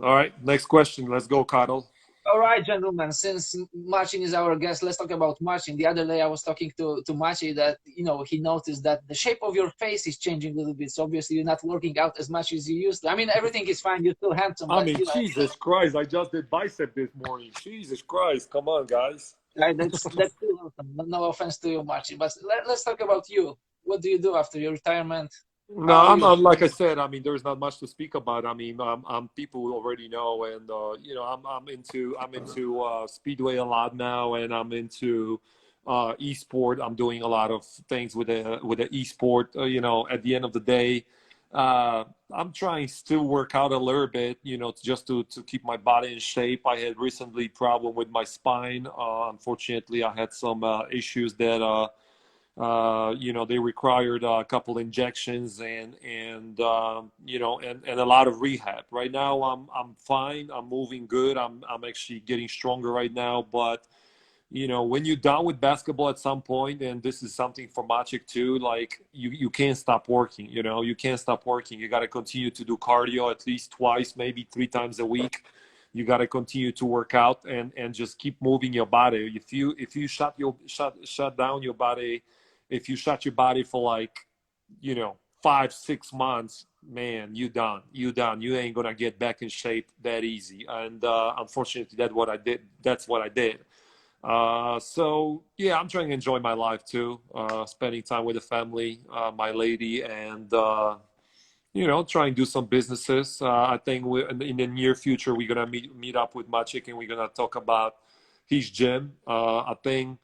All right, next question. Let's go, Carl. All right, gentlemen, since Marcin is our guest, let's talk about Marcin. The other day I was talking to Maciej that, he noticed that the shape of your face is changing a little bit. So obviously you're not working out as much as you used to. I mean, everything is fine. You're still handsome. I mean, Jesus Christ, I just did bicep this morning. Jesus Christ, come on, guys. Right, that's still awesome. No offense to you, Marcin. But let's talk about you. What do you do after your retirement? No, I'm like I said. I mean, there's not much to speak about. I mean, I'm people who already know, and I'm into speedway a lot now, and I'm into esport. I'm doing a lot of things with the esport. At the end of the day, I'm trying to work out a little bit. Just to keep my body in shape. I had recently problem with my spine. Unfortunately, I had some issues that. They required a couple injections and a lot of rehab. Right now, I'm fine. I'm moving good. I'm actually getting stronger right now. But when you're done with basketball at some point, and this is something for Maciej too, like you can't stop working. You can't stop working. You got to continue to do cardio at least twice, maybe 3 times a week. You got to continue to work out and just keep moving your body. If you shut down your body. If you shut your body for like, 5-6 months, man, you done. You ain't gonna get back in shape that easy. And unfortunately, that's what I did. So yeah, I'm trying to enjoy my life too. Spending time with the family, my lady, and trying to do some businesses. I think in the near future we're gonna meet up with Maciej and we're gonna talk about his gym. I think.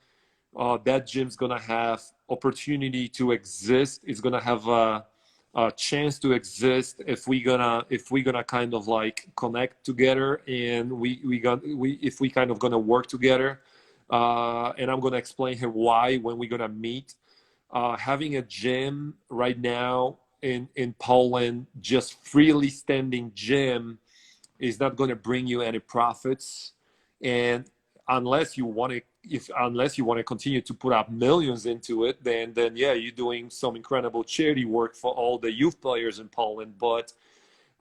That gym's gonna have opportunity to exist. It's gonna have a chance to exist if we gonna kind of like connect together and if we kind of gonna work together. And I'm gonna explain here why when we're gonna meet. having a gym right now in Poland, just freely standing gym, is not going to bring you any profits. And unless you want to continue to put up millions into it, then yeah, you're doing some incredible charity work for all the youth players in Poland. But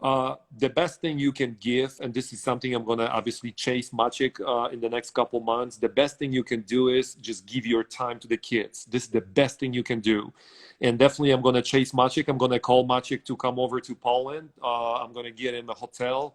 the best thing you can give, and this is something I'm going to obviously chase Maciej in the next couple months, the best thing you can do is just give your time to the kids. This is the best thing you can do. And definitely I'm going to chase Maciej. I'm going to call Maciej to come over to Poland. I'm going to get him a hotel.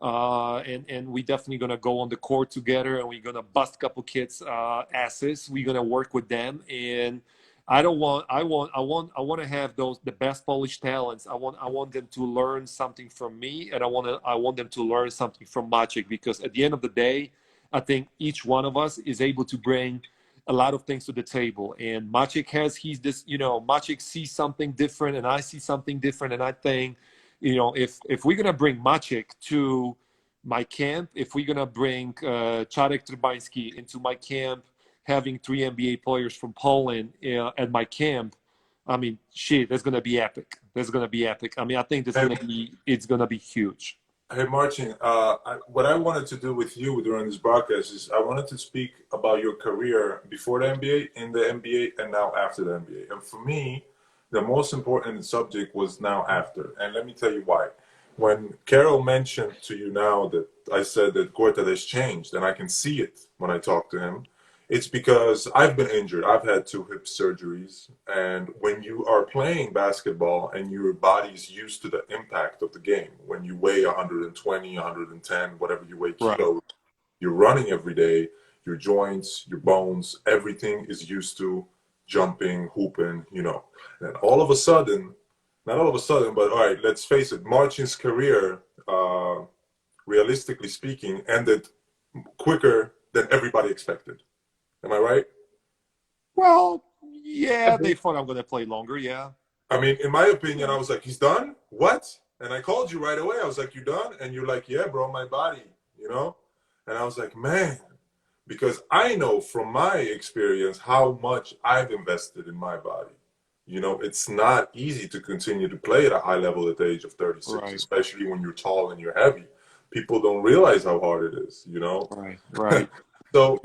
And we definitely going to go on the court together, and we're going to bust a couple kids' asses. We're going to work with them. And I want to have the best Polish talents. I want them to learn something from me, and I want them to learn something from Maciej, because at the end of the day, I think each one of us is able to bring a lot of things to the table. And Maciej Maciej sees something different, and I see something different. And I think, if we're gonna bring Maciej to my camp, if we're gonna bring Czarek Trbański into my camp, having 3 NBA players from Poland at my camp, I mean, shit, that's gonna be epic. That's gonna be epic. I mean, I think it's gonna be huge. Hey, Marcin, what I wanted to do with you during this broadcast is I wanted to speak about your career before the NBA, in the NBA, and now after the NBA. And for me, the most important subject was now after. And let me tell you why. When Carol mentioned to you now that I said that Gortat has changed, and I can see it when I talk to him, it's because I've been injured. I've had 2 hip surgeries. And when you are playing basketball and your body's used to the impact of the game, when you weigh 120, 110, whatever you weigh kilos, you're running every day, your joints, your bones, everything is used to jumping, hooping, And all of a sudden, not all of a sudden, but all right, let's face it, Marcin's career, realistically speaking, ended quicker than everybody expected. Am I right? Well, yeah, they thought I'm going to play longer, yeah. I mean, in my opinion, I was like, he's done? What? And I called you right away. I was like, you done? And you're like, yeah, bro, my body, And I was like, man, because I know from my experience how much I've invested in my body. It's not easy to continue to play at a high level at the age of 36, right, especially when you're tall and you're heavy. People don't realize how hard it is, Right. So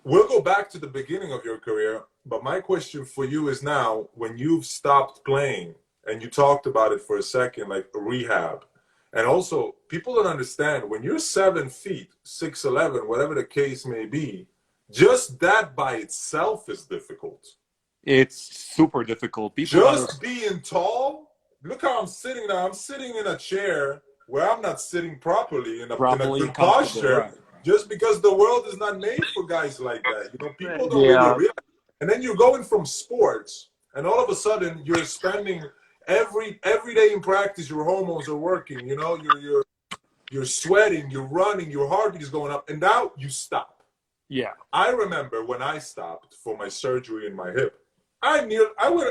we'll go back to the beginning of your career, but my question for you is now, when you've stopped playing, and you talked about it for a second, like rehab, and also people don't understand, when you're 7 feet, 6'11", whatever the case may be, just that by itself is difficult. It's super difficult. Being tall, look how I'm sitting now. I'm sitting in a chair where I'm not sitting properly in a good posture. Right. Just because the world is not made for guys like that. People don't really realize. And then you're going from sports, and all of a sudden you're spending every day in practice, your hormones are working, you're sweating, you're running, your heartbeat is going up, and now you stop. Yeah. I remember when I stopped for my surgery in my hip, I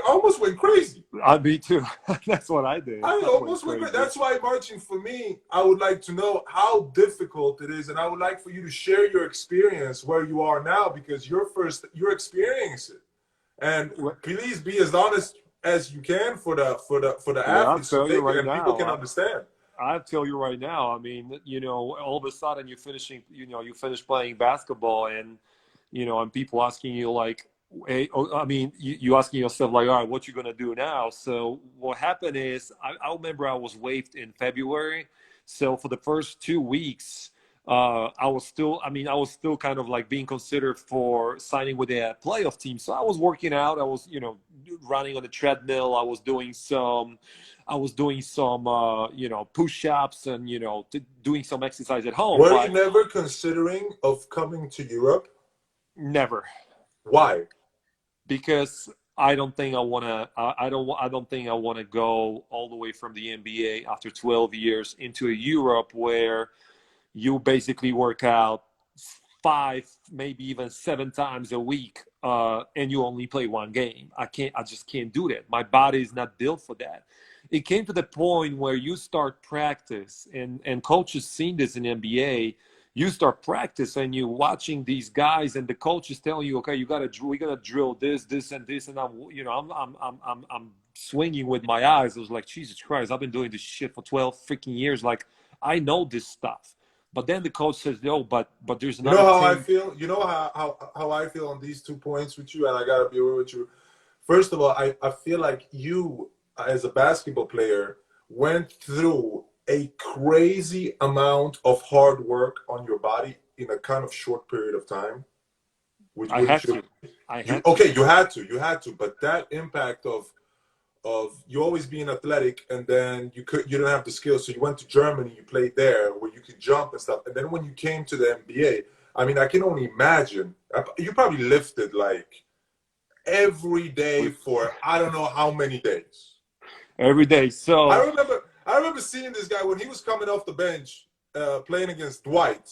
almost went crazy. Me too. That's what I did. I almost went crazy. That's why, Marcin, for me, I would like to know how difficult it is, and I would like for you to share your experience where you are now, because you're experiencing it. And please be as honest as you can for the athletes, so people can understand. I'll tell you right now. I mean, all of a sudden you finish playing basketball, and and people asking you like, hey, I mean, you asking yourself like, all right, what you gonna do now? So what happened is, I remember I was waived in February. So for the first 2 weeks, I was still kind of like being considered for signing with a playoff team. So I was working out. I was, running on the treadmill. I was doing some push-ups and, doing some exercise at home. Were you never considering of coming to Europe? Never. Why? Because I don't think I want to. I don't think I want to go all the way from the NBA after 12 years into a Europe where you basically work out 5, maybe even 7 times a week, and you only play 1 game. I just can't do that. My body is not built for that. It came to the point where you start practice, and coaches seen this in NBA. you start practice and you watching these guys and the coach is telling you, okay, we gotta drill this and this, and I'm swinging with my eyes. I was like, Jesus Christ, I've been doing this shit for 12 freaking years. Like, I know this stuff. But then the coach says, no, but there's You know another how I thing. feel? You know how I feel on these 2 points with you, and I gotta be real with you. First of all, I feel like you, as a basketball player, went through a crazy amount of hard work on your body in a kind of short period of time. Which I had to. Okay, you had to, but that impact of you always being athletic, and then you didn't have the skills, so you went to Germany, you played there where you could jump and stuff, and then when you came to the NBA, I mean, I can only imagine you probably lifted like every day for I don't know how many days. Every day. So I remember seeing this guy when he was coming off the bench, playing against Dwight,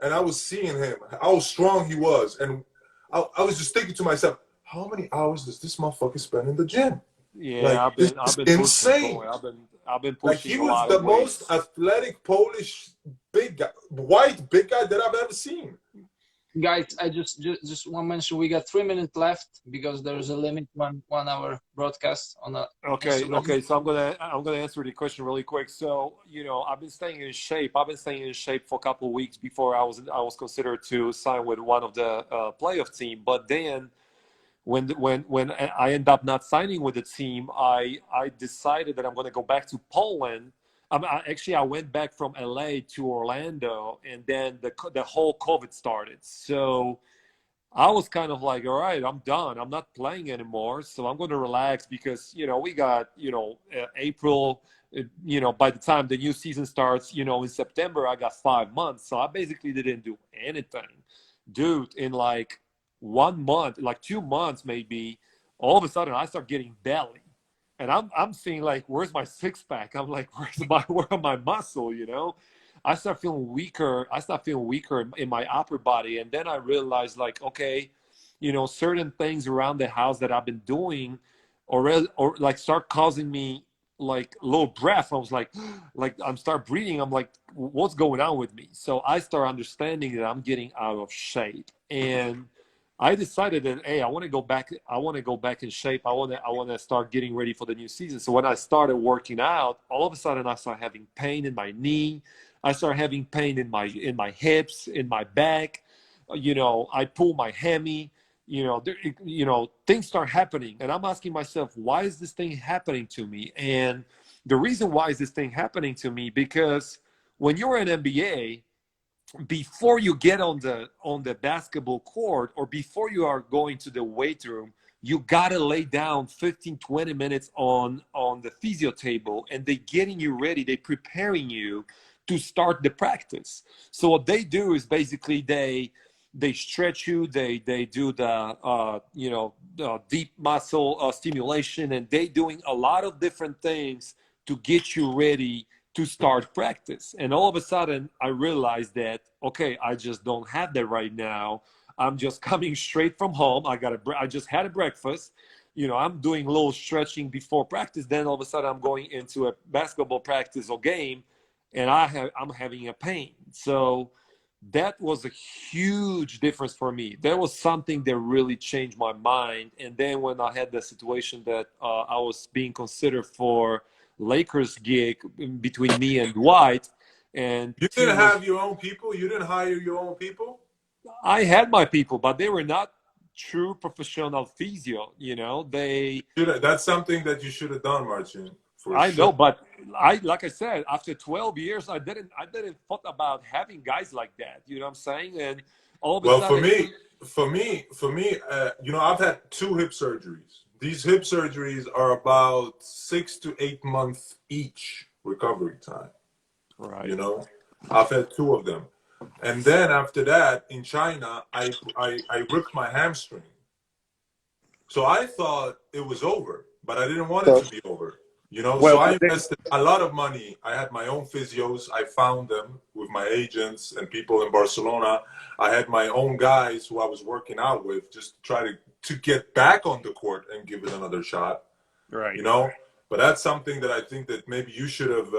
and I was seeing him, how strong he was, and I was just thinking to myself, how many hours does this motherfucker spend in the gym? yeah, Like, this I've is been insane. pushing. I've been Like, pushing he a was lot the of most weights. athletic Polish big guy, white big guy that I've ever seen. Guys, I just want to mention we got 3 minutes left because there's a limit 1 hour broadcast on Instagram. Okay. So I'm gonna answer the question really quick. So I've been staying in shape. I've been staying in shape for a couple of weeks before I was considered to sign with one of the playoff team. But then when I end up not signing with the team, I decided that I'm going to go back to Poland. I went back from LA to Orlando, and then the whole COVID started. So I was kind of like, all right, I'm done. I'm not playing anymore. So I'm going to relax because, we got, April, by the time the new season starts, in September, I got 5 months. So I basically didn't do anything. Dude, in like 1 month, like 2 months maybe, all of a sudden I start getting belly. And I'm seeing like, where's my six pack? I'm like, where my muscle, I start feeling weaker. I start feeling weaker in my upper body. And then I realized like, okay, certain things around the house that I've been doing or like start causing me like low breath. I was like I'm start breathing. I'm like, what's going on with me? So I start understanding that I'm getting out of shape. And I decided that, hey, I want to go back in shape. I want to start getting ready for the new season. So when I started working out, all of a sudden I started having pain in my knee. I started having pain in my hips, in my back. I pull my hammy. Things start happening, and I'm asking myself, why is this thing happening to me? And the reason why is this thing happening to me, because when you're an NBA, before you get on the basketball court or before you are going to the weight room, you gotta lay down 15-20 minutes on the physio table, and they getting you ready, they preparing you to start the practice. So what they do is basically they stretch you, they do the deep muscle stimulation, and they doing a lot of different things to get you ready to start practice. And all of a sudden I realized that, okay, I just don't have that right now. I'm just coming straight from home. I just had a breakfast. I'm doing a little stretching before practice. Then all of a sudden I'm going into a basketball practice or game, and I'm having a pain. So that was a huge difference for me. That was something that really changed my mind. And then when I had the situation that I was being considered for Lakers gig between me and Dwight, and You didn't have your own people? You didn't hire your own people? I had my people, but they were not true professional physio. That's something that you should have done, Marcin. I know, but like I said, after 12 years, I didn't thought about having guys like that. You know what I'm saying? And all of a sudden, for me, I've had 2 hip surgeries. These hip surgeries are about 6 to 8 months each recovery time. right? I've had 2 of them, and then after that, in China, I ripped my hamstring. So I thought it was over, but I didn't want it to be over. So I invested a lot of money. I had my own physios. I found them with my agents and people in Barcelona. I had my own guys who I was working out with, just to try to get back on the court and give it another shot. Right. But that's something that I think that maybe you should have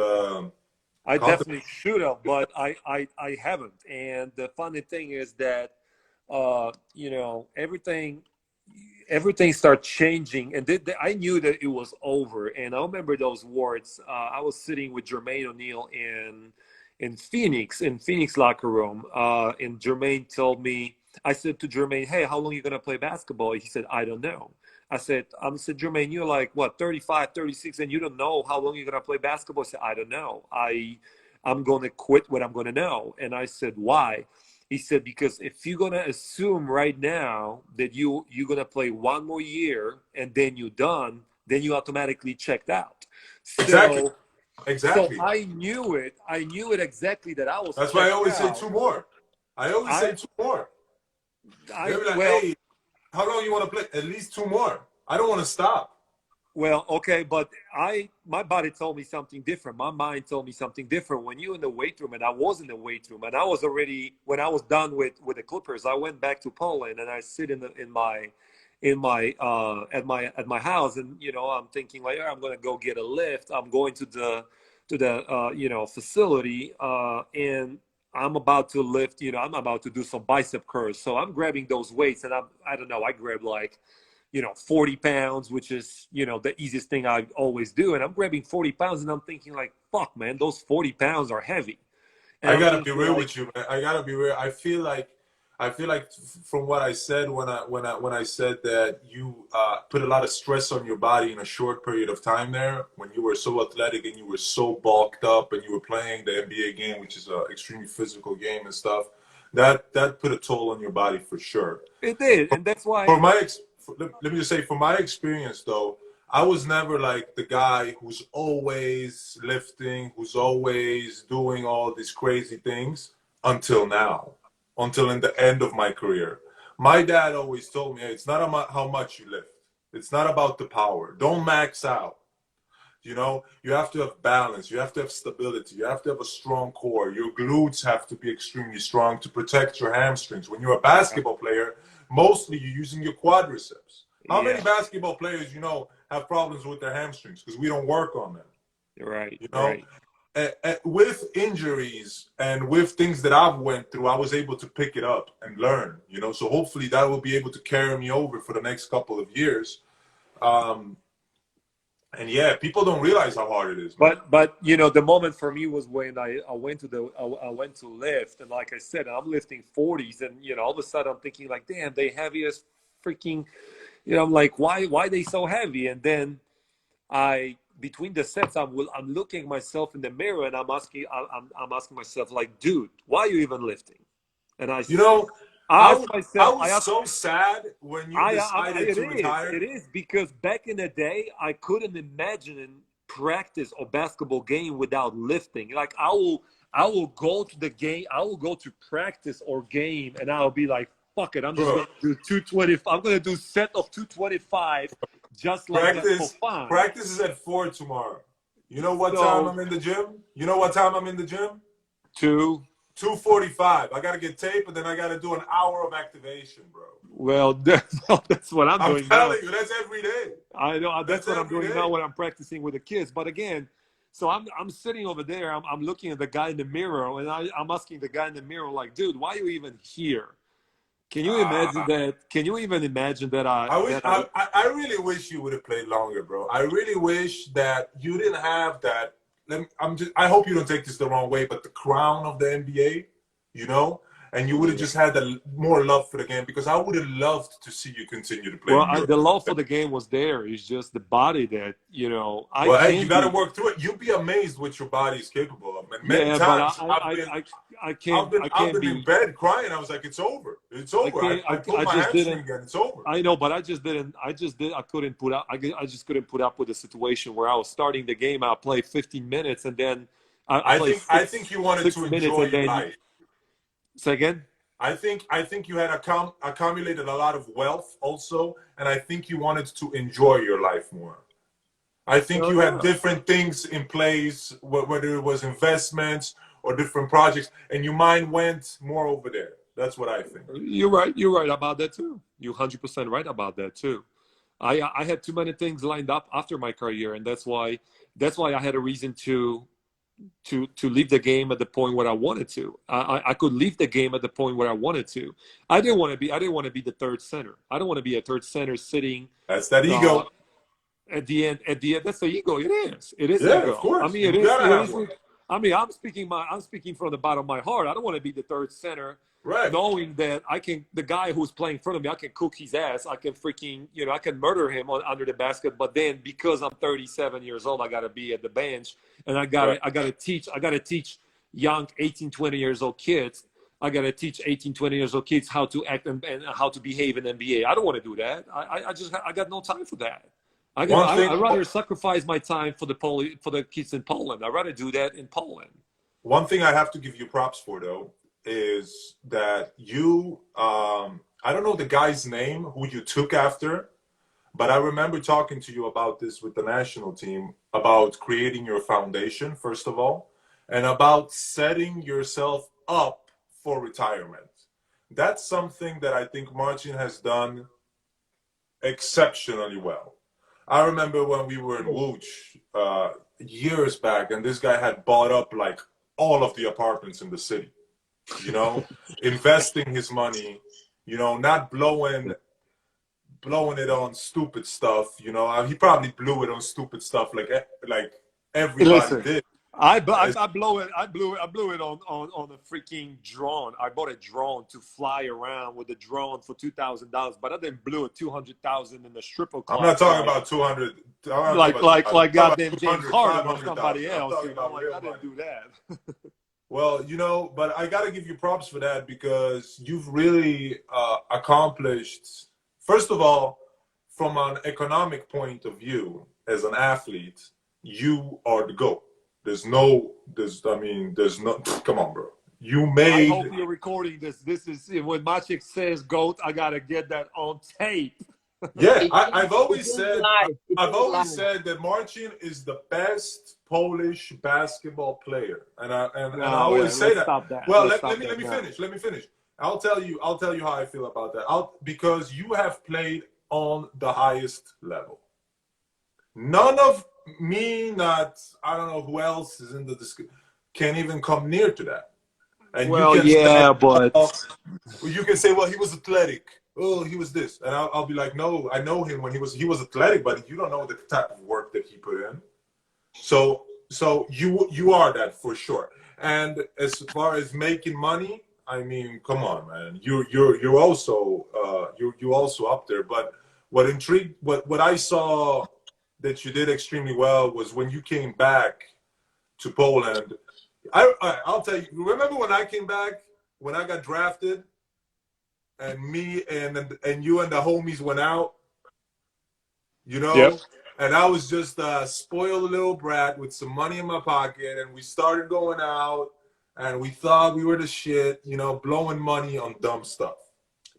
I Content. definitely should have, but I haven't. And the funny thing is that, you know, everything started changing, and I knew that it was over. And I remember those words. I was sitting with Jermaine O'Neal in Phoenix locker room, and Jermaine told me. I said to Jermaine, "Hey, how long are you gonna play basketball?" He said, "I don't know." I said, Jermaine, you're like, what, 35, 36, and you don't know how long you're going to play basketball? He said, I don't know. I'm going to quit what I'm going to know. And I said, why? He said, because if you're going to assume right now that you're going to play one more year and then you're done, then you automatically checked out. Exactly. So Exactly. I knew it. I knew it exactly that I was That's why I always say out. 2 more. I always say 2 more. They'll be like, Well, hey, how long you want to play? At least 2 more. I don't want to stop. well, okay, but my body told me something different. My mind told me something different. When you're in the weight room, and I was in the weight room, and I was already, when I was done with the Clippers, I went back to Poland, and I sit in my at my house, and you know, I'm thinking like, I'm gonna go get a lift. I'm going to the you know, facility, and I'm about to lift. You know, I'm about to do some bicep curls. So I'm grabbing those weights, and I don't know. I grabbed like, you know, 40 pounds, which is, you know, the easiest thing I always do. And I'm grabbing 40 pounds and I'm thinking like, fuck, man, those 40 pounds are heavy. And I I'm gotta be thinking real like, with you, man. I gotta be real. I feel like from what I said when I said that you put a lot of stress on your body in a short period of time there, when you were so athletic and you were so bulked up and you were playing the NBA game, which is an extremely physical game and stuff, that put a toll on your body for sure. it did. And that's why, For let me just say, from my experience though, I was never like the guy who's always lifting, who's always doing all these crazy things until now, until in the end of my career. My dad always told me, hey, it's not about how much you lift. It's not about the power. Don't max out. You know, you have to have balance. You have to have stability. You have to have a strong core. Your glutes have to be extremely strong to protect your hamstrings. When you're a basketball player, mostly you're using your quadriceps. How many yeah, basketball players, you know, have problems with their hamstrings because we don't work on them? you're right, You know, right. with injuries and with things that I've went through, I was able to pick it up and learn. You know, so hopefully that will be able to carry me over for the next couple of years. And yeah, people don't realize how hard it is, man. But you know, the moment for me was when I went to I went to lift, and like I said, I'm lifting 40s, and you know, all of a sudden I'm thinking like, damn, they heavy as freaking, you know, I'm like, why they so heavy? And then between the sets, I'm looking myself in the mirror, and I'm asking myself like, dude, why are you even lifting? And You know, I I asked was, I myself, was so sad when you decided to retire. it is because back in the day, I couldn't imagine practice or basketball game without lifting. Like I will go to the game, I will go to practice or game, and I'll be like, fuck it, I'm just Bro, gonna do 225. I'm gonna do set of 225 just like that for fun. practice is at 4 tomorrow. You know what time So I'm in the gym? You know what time I'm in the gym? two. 2:45. I gotta get tape, and then I gotta do an hour of activation, bro. Well, that's what I'm I'm doing now. telling you, that's every day. I know that's That's what I'm every doing day. now when I'm practicing with the kids. But again, so I'm sitting over there. I'm looking at the guy in the mirror, and I'm asking the guy in the mirror, like, dude, why are you even here? Can you imagine that? Can you even imagine that? I really wish you would have played longer, bro. I really wish that you didn't have that. I hope you don't take this the wrong way, but the crown of the NBA, you know, and you would have just had more love for the game, because I would have loved to see you continue to play Well, in Europe. the love for the game was there. It's just the body that, you know, I Well, hey, you can't got to be. work through it. You'd be amazed what your body is capable of. And many Yeah, but times I can't I've been in be. bed crying. I was like, it's over. It's I over. can't. I pulled I my just hamstring didn't. again. It's over. I know, but I just didn't. I couldn't put up. I just couldn't put up with the situation where I was starting the game. I played 15 minutes, and then I played I think you wanted to 6 minutes, enjoy and your then life. say again. I think you had accumulated a lot of wealth also, and I think you wanted to enjoy your life more. I think Oh you had yeah, different things in place, whether it was investments or different projects, and your mind went more over there. That's what I think. you're right. You're right about that too. You're 100% right about that too. I had too many things lined up after my career, and that's why I had a reason to to leave the game at the point where I wanted to. I could leave the game at the point where I wanted to. I didn't want to be the third center. I don't want to be a third center sitting. That's that ego. At the end, that's the ego. It is. It is Yeah, ego. of course. I mean, it You is. gotta It have is. one. I mean, I'm speaking from the bottom of my heart. I don't want to be the third center, Right. knowing that the guy who's playing in front of me, I can cook his ass. I can freaking, I can murder him under the basket. But then because I'm 37 years old, I got to be at the bench, and I got to teach young 18, 20 years old kids. I got to teach 18, 20 years old kids how to act and how to behave in NBA. I don't want to do that. I got no time for that. I'd rather sacrifice my time for the kids in Poland. I'd rather do that in Poland. One thing I have to give you props for, though, is that you, I don't know the guy's name who you took after, but I remember talking to you about this with the national team, about creating your foundation, first of all, and about setting yourself up for retirement. That's something that I think Marcin has done exceptionally well. I remember when we were in Łódź years back, and this guy had bought up like all of the apartments in the city, investing his money, not blowing it on stupid stuff. He probably blew it on stupid stuff like everybody did. I blew it on a freaking drone. I bought a drone to fly around with the drone for $2,000, but I didn't blew it $200,000 in the stripper club. I'm not talking about 200. Like goddamn James Harden or somebody else. I didn't do that. Well, but I got to give you props for that, because you've really accomplished, first of all, from an economic point of view, as an athlete, you are the GOAT. There's no, come on, bro. You made. I hope you're recording this. This is when Maciej says GOAT, I got to get that on tape. Yeah, I've always said that Marcin is the best Polish basketball player, and I always say that. Well, let me finish. I'll tell you how I feel about that. Because you have played on the highest level. None of me, I don't know who else is in the discussion, can even come near to that. And but you can say, well, he was athletic. Oh, he was this, and I'll be like, no, I know him when he was athletic, but you don't know the type of work that he put in. So you are that for sure. And as far as making money, I mean, come on, man, you're also up there. But what I saw that you did extremely well was when you came back to Poland. I'll tell you, remember when I came back, when I got drafted, and me and you and the homies went out, Yep. And I was just a spoiled little brat with some money in my pocket, and we started going out, and we thought we were the shit, blowing money on dumb stuff.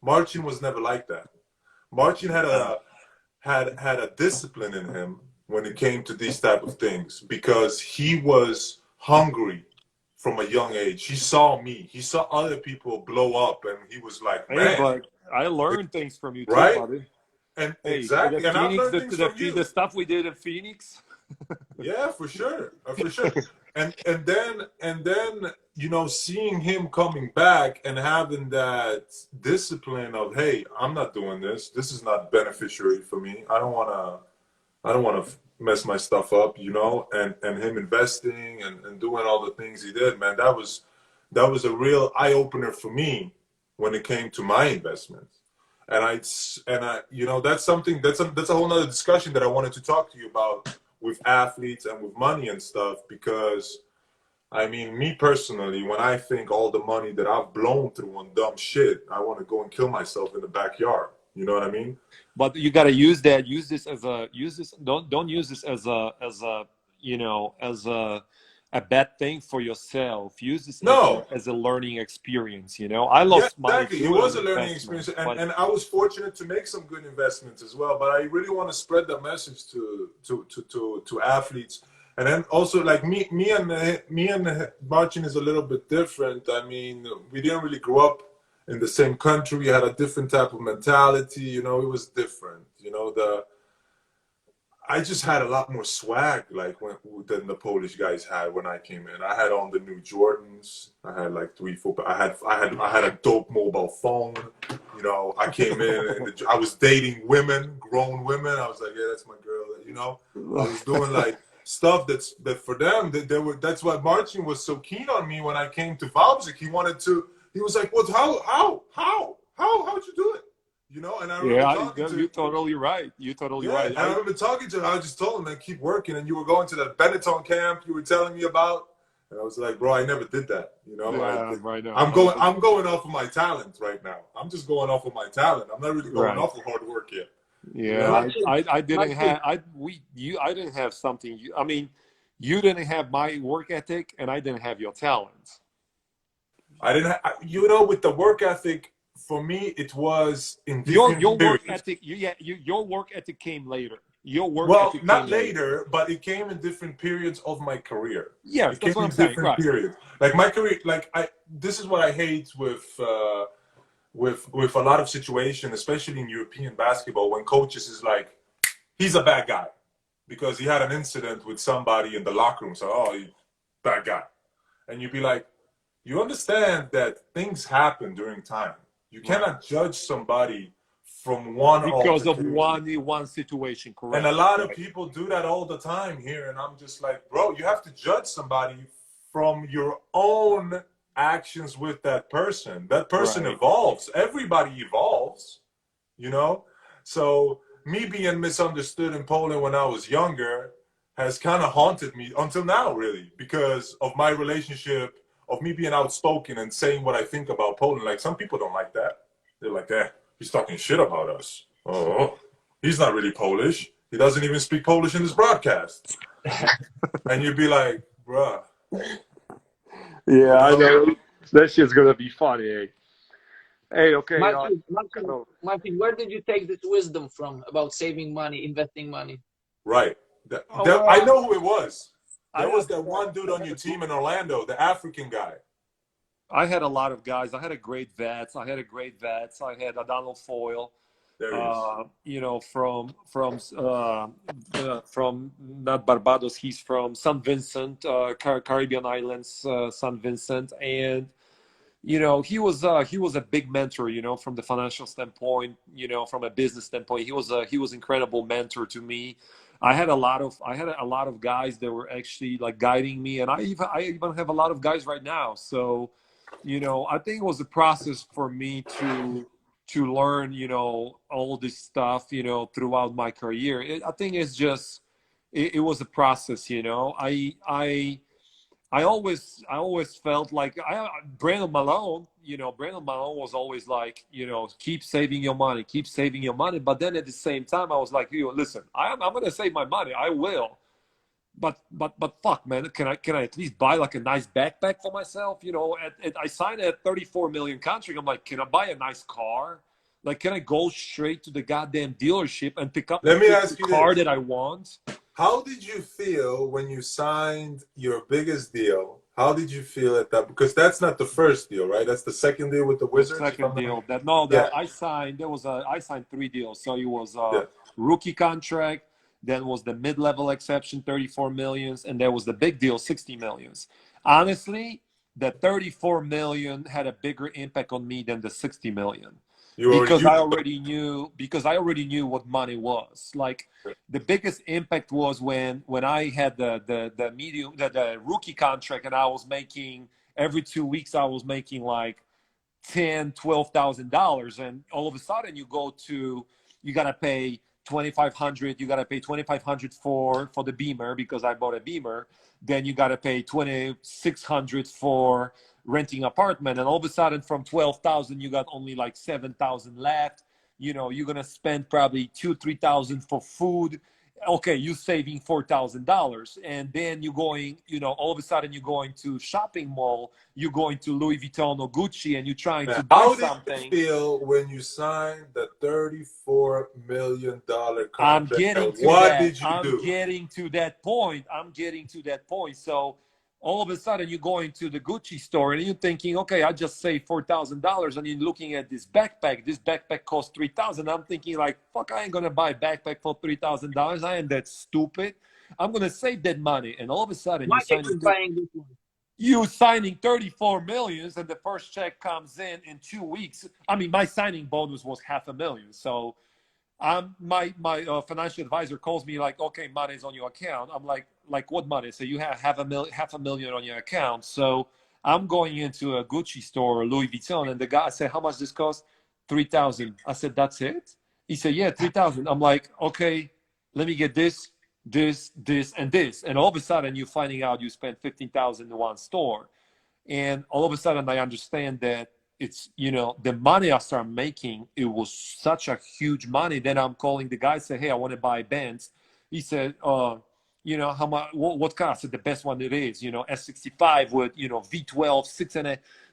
Marcin was never like that. Marcin had a discipline in him when it came to these type of things, because he was hungry from a young age. He saw me. He saw other people blow up, and he was like, man. Hey, but I learned things from you too, right? buddy. And exactly. The and I've learned things from you. The stuff we did in Phoenix. Yeah, for sure. And then seeing him coming back and having that discipline of, hey, I'm not doing this. This is not beneficiary for me. I don't want to mess my stuff up, and him investing and doing all the things he did, man. That was a real eye opener for me when it came to my investments. And I that's a whole nother discussion that I wanted to talk to you about with athletes and with money and stuff, because I mean, me personally, when I think all the money that I've blown through on dumb shit, I want to go and kill myself in the backyard. You know what I mean? But you got to use that. Don't use this as a bad thing for yourself. Use this as a learning experience. I lost money. Exactly. It was a learning experience, and I was fortunate to make some good investments as well. But I really want to spread the message to athletes. And then also, like me and Marcin is a little bit different. I mean, we didn't really grow up in the same country. We had a different type of mentality. It was different. I just had a lot more swag like than the Polish guys had when I came in. I had on the new Jordans. I had like 3, 4. I had a dope mobile phone. You know, I came in and I was dating women, grown women. I was like, yeah, that's my girl. You know, I was doing like stuff that for them that they were. That's why Marcin was so keen on me when I came to Wałbrzych. He wanted to. He was like, "What? How'd you do it?" You know, and I remember talking to. You're totally right. You're totally right. And I remember talking to him. I just told him, man, keep working. And you were going to that Benetton camp you were telling me about. And I was like, bro, I never did that. You know, right now. I'm going off of my talent right now. I'm just going off of my talent. I'm not really going off of hard work yet. Yeah, I didn't have I didn't have something. I mean, you didn't have my work ethic, and I didn't have your talent. I didn't. You know, with the work ethic. For me, it was in different your periods. work ethic. Your work ethic came later. Your work well, ethic not came later, but it came in different periods of my career. Yes, it that's came what in I'm saying. different Right. periods. Like my career, like this is what I hate with a lot of situations, especially in European basketball, when coaches is like, he's a bad guy because he had an incident with somebody in the locker room. So, oh, he bad guy, and you'd be like, you understand that things happen during time. You cannot judge somebody from one because of altercation. one situation, correct? And a lot of people do that all the time here, and I'm just like, bro, you have to judge somebody from your own actions with that person. That person evolves. Everybody evolves, you know. So me being misunderstood in Poland when I was younger has kind of haunted me until now, really, because of my relationship, of me being outspoken and saying what I think about Poland. Like, some people don't like that. They're like, he's talking shit about us. Oh, he's not really Polish. He doesn't even speak Polish in his broadcast. And you'd be like, bruh. Yeah, I know. That shit's gonna be funny, eh? Hey, okay. Marcin, where did you take this wisdom from about saving money, investing money? Right. I know who it was. There was that one dude on your team in Orlando, the African guy. I had a lot of guys. I had a great vets. I had Donald Foyle. You know, from not Barbados. He's from St. Vincent, Caribbean Islands, St. Vincent, and you know, he was a big mentor. You know, from the financial standpoint, you know, from a business standpoint, he was incredible mentor to me. I had a lot of guys that were actually like guiding me, and I even have a lot of guys right now. So, you know, I think it was a process for me to learn, you know, all this stuff, you know, throughout my career. I think it's just it was a process, you know. I always felt like Brandon Malone was always like, you know, keep saving your money. But then at the same time, I was like, listen, I'm going to save my money. I will. But fuck, man, can I at least buy like a nice backpack for myself? You know, I signed a 34 million contract. I'm like, can I buy a nice car? Like, can I go straight to the goddamn dealership and pick up the car that I want? How did you feel when you signed your biggest deal? How did you feel at that? Because that's not the first deal, right? That's the second deal with the Wizards. Second deal. I signed. I signed 3 deals. So it was a rookie contract. Then was the mid-level exception, 34 millions, and there was the big deal, 60 millions. Honestly, the 34 million had a bigger impact on me than the 60 million. Because I already knew what money was. Like, the biggest impact was when I had the rookie contract, and I was making every 2 weeks I was making like $10,000-$12,000, and all of a sudden you gotta pay $2,500. You gotta pay $2,500 for the Beamer because I bought a Beamer. Then you gotta pay $2,600 for renting apartment, and all of a sudden from 12,000 you got only like 7,000 left. You know, you're gonna spend probably 2,000-3,000 for food. Okay, you're saving $4,000, and then you're going, you know, all of a sudden you're going to shopping mall, you're going to Louis Vuitton or Gucci, and you're trying to buy something. How did you feel when you signed the $34 million contract? I'm getting to that point. So all of a sudden you go into the Gucci store and you're thinking, okay, I just saved $4,000, and you're looking at this backpack. This backpack costs $3,000. I'm thinking like, fuck, I ain't gonna buy a backpack for $3,000. I ain't that stupid. I'm gonna save that money. And all of a sudden Maciej was buying this one. you signing 34 millions, and the first check comes in 2 weeks. I mean, my signing bonus was $500,000. So my financial advisor calls me like, okay, money's on your account. I'm like what money? So you have half a million on your account. So I'm going into a Gucci store or Louis Vuitton, and the guy said, how much this cost? 3,000. I said, that's it? He said, yeah, 3,000. I'm like, okay, let me get this, and this. And all of a sudden you're finding out you spent 15,000 in one store. And all of a sudden I understand that it's, the money I start making, it was such a huge money. Then I'm calling the guy, say, hey, I want to buy Benz. He said, how much, what car? I said, the best one it is, S65 with, V12,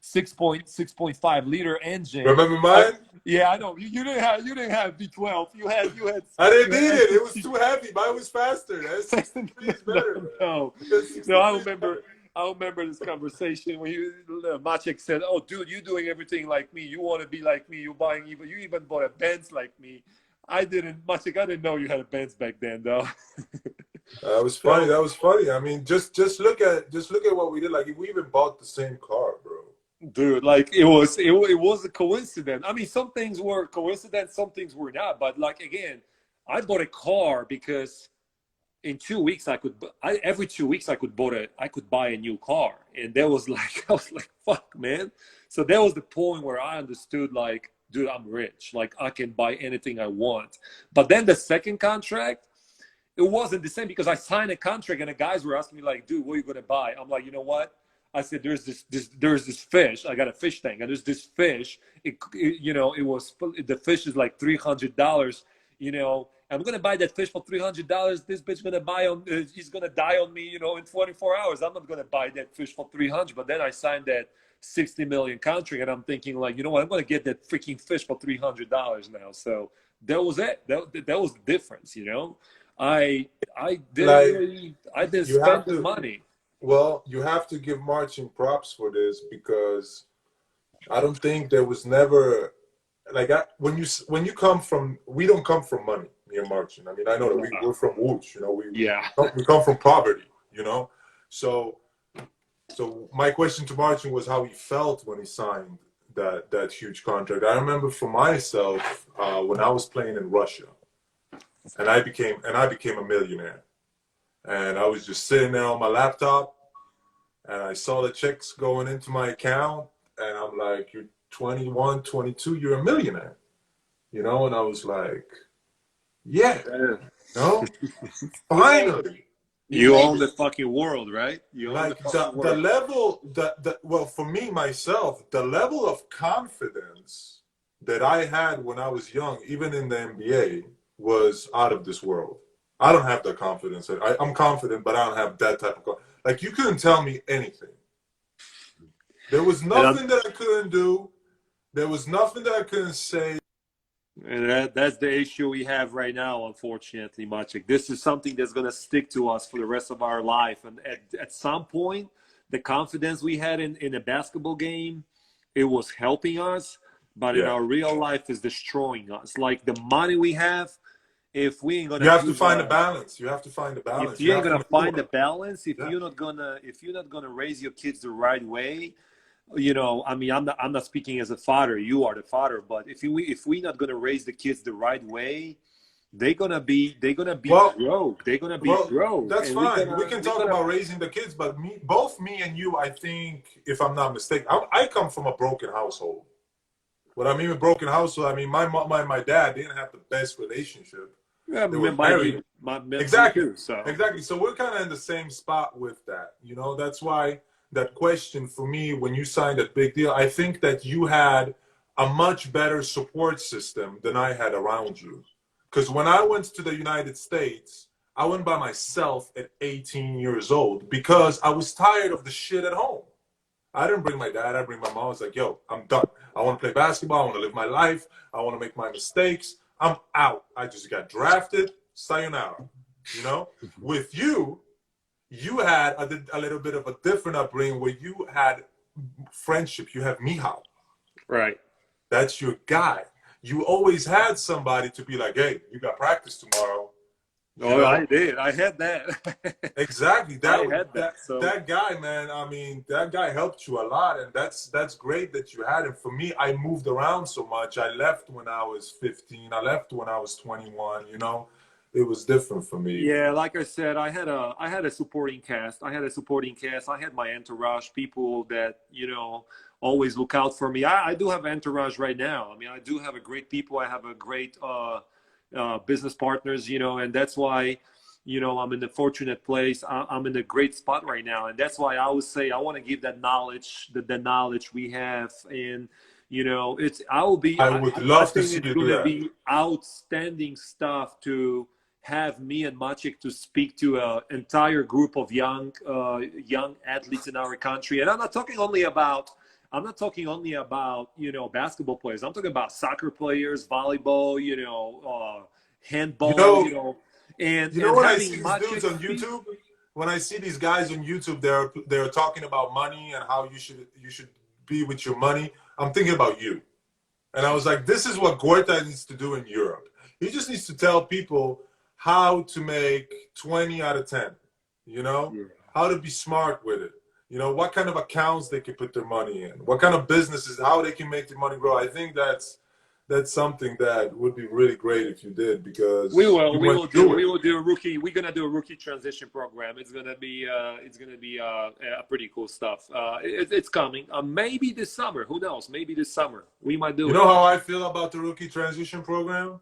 6.5 liter engine. Remember mine? Yeah, I know. You didn't have V12. You had. I didn't need it. It was too heavy. Mine was faster. That's better. No. I remember this conversation when Maciej said, "Oh, dude, you're doing everything like me. You want to be like me. You even bought a Benz like me." I didn't, Maciej. I didn't know you had a Benz back then, though. That was funny. That was funny. I mean, just look at what we did. Like, we even bought the same car, bro. Dude, like it was a coincidence. I mean, some things were coincidence, some things were not. But like again, I bought a car because in 2 weeks every 2 weeks I could buy a new car, and that was like I was like, fuck, man. So that was the point where I understood, like, dude, I'm rich. Like I can buy anything I want. But then the second contract, it wasn't the same, because I signed a contract and the guys were asking me like, dude, what are you gonna buy? I'm like, you know what? I said, there's this fish. I got a fish tank, and there's this fish. The fish is like $300. I'm gonna buy that fish for $300. This bitch he's gonna die on me, in 24 hours. I'm not gonna buy that fish for $300. But then I signed that 60 million contract, and I'm thinking like, you know what? I'm gonna get that freaking fish for $300 now. So that was it. That was the difference. I didn't spend the money. Well, you have to give Marcin props for this, because I don't think there was never when you come from, we don't come from money, me and Marcin. I mean, I know that we're from Łódź, we come from poverty, So my question to Marcin was how he felt when he signed that huge contract. I remember for myself when I was playing in Russia, and I became a millionaire. And I was just sitting there on my laptop, and I saw the checks going into my account, and I'm like, you're 21, 22, you're a millionaire. And I was like, yeah. Finally. You own the fucking world, right? You own the level, well, for me, myself, the level of confidence that I had when I was young, even in the NBA, was out of this world. I don't have that confidence. I'm confident, but I don't have that type of confidence. Like, you couldn't tell me anything. There was nothing that I couldn't do. There was nothing that I couldn't say. And that's the issue we have right now, unfortunately, Maciej. This is something that's going to stick to us for the rest of our life. And at some point, the confidence we had in a basketball game, it was helping us. But in our real life, is destroying us. Like, the money we have, if we ain't gonna, you have to find a balance. You have to find a balance. If you ain't gonna find a balance, if you're not gonna raise your kids the right way, I mean, I'm not speaking as a father. You are the father, but if we're not gonna raise the kids the right way, they're gonna be broke. They're gonna be broke. That's fine. We can talk about raising the kids, but both me and you, I think, if I'm not mistaken, I come from a broken household. What I mean with broken household, I mean my mom and my dad didn't have the best relationship. Yeah, they were married. Exactly. Exactly. So we're kind of in the same spot with that. That's why that question for me, when you signed that big deal, I think that you had a much better support system than I had around you. Because when I went to the United States, I went by myself at 18 years old because I was tired of the shit at home. I didn't bring my dad. I bring my mom. I was like, yo, I'm done. I want to play basketball. I want to live my life. I want to make my mistakes. I'm out. I just got drafted. Sayonara. With you, you had a little bit of a different upbringing where you had friendship. You have Mihal. Right. That's your guy. You always had somebody to be like, hey, you got practice tomorrow. You Oh, know? I did. I had that. Exactly. I had that. So That guy, man, I mean, that guy helped you a lot. And that's great that you had him. For me, I moved around so much. I left when I was 15. I left when I was 21, you know. It was different for me. yeah, like I said, I had a supporting cast. I had my entourage, people that, you know, always look out for me. I do have entourage right now. I mean, I do have a great people. I have a great business partners, you know, and that's why, you know, I'm in a fortunate place. I'm in a great spot right now, and that's why I always say I want to give that knowledge, the knowledge we have, and you know, I would love to think see it's you do going to that. be outstanding stuff to have me and Maciej to speak to an entire group of young athletes in our country, and I'm not talking only about you know, basketball players. I'm talking about soccer players, volleyball, you know, handball, you know, and when I having see these dudes Maciej on speak. YouTube, when I see these guys on YouTube, they're talking about money and how you should be with your money. I'm thinking about you, and I was like, this is what Gortat needs to do in Europe. He just needs to tell people how to make 20 out of 10. You know, Yeah. how to be smart with it. You know, what kind of accounts they can put their money in, what kind of businesses, how they can make their money grow. I think that's something that would be really great if you did, because We you will went through it. do a rookie. We're gonna do a rookie transition program. It's gonna be a pretty cool stuff. It's coming. Maybe this summer. Who knows? Maybe this summer we might do You it. know how I feel about the rookie transition program?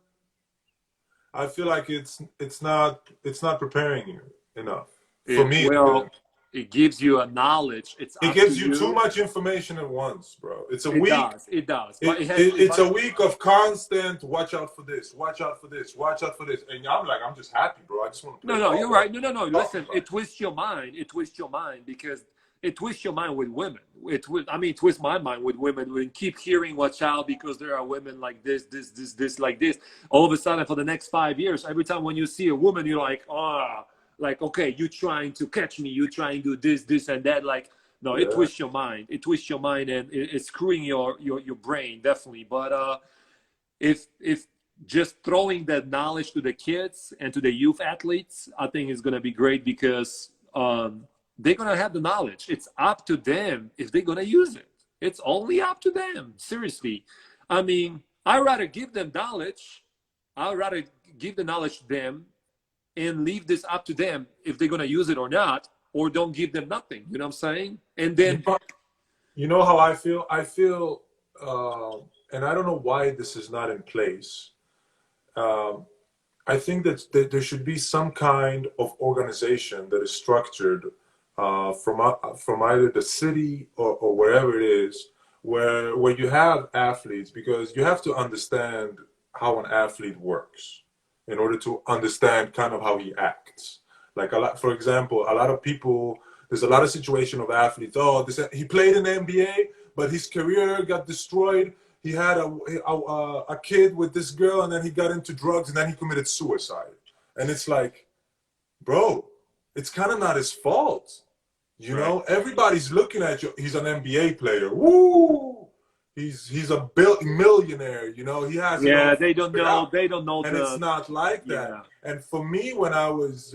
I feel like it's not preparing you enough. For me, it did. It gives you a knowledge. It's It up to gives you too you. much information at once, bro. It's a It week. does. It does. But It's a week of constant watch out for this, watch out for this, watch out for this. And I'm just happy, bro. I just want to play No, ball, you're bro. right. No. Listen, it twists your mind. It twists your mind because it twists your mind with women. It twists my mind with women. We keep hearing watch out because there are women like this, like this. All of a sudden, for the next 5 years, every time when you see a woman, you're like, like, okay, you trying to catch me. You trying to do this, and that. Like, no, Yeah. it twists your mind. It twists your mind, and it's screwing your brain, definitely. But if just throwing that knowledge to the kids and to the youth athletes, I think is going to be great because they're going to have the knowledge. It's up to them if they're going to use it. It's only up to them. Seriously. I mean, I'd rather give them knowledge. I'd rather give the knowledge to them and leave this up to them if they're going to use it or not, or don't give them nothing. You know what I'm saying? And then, you know how I feel? I feel, and I don't know why this is not in place. I think that there should be some kind of organization that is structured from either the city or wherever it is, where you have athletes, because you have to understand how an athlete works in order to understand kind of how he acts. Like for example, a lot of people, there's a lot of situation of athletes. Oh, he played in the NBA, but his career got destroyed. He had a kid with this girl, and then he got into drugs, and then he committed suicide. And it's like, bro, it's kind of not his fault. You know, everybody's looking at you. He's an NBA player. Woo! He's a millionaire. You know, he has. Yeah, they don't know. They don't know. And it's not like that. Yeah. And for me, when I was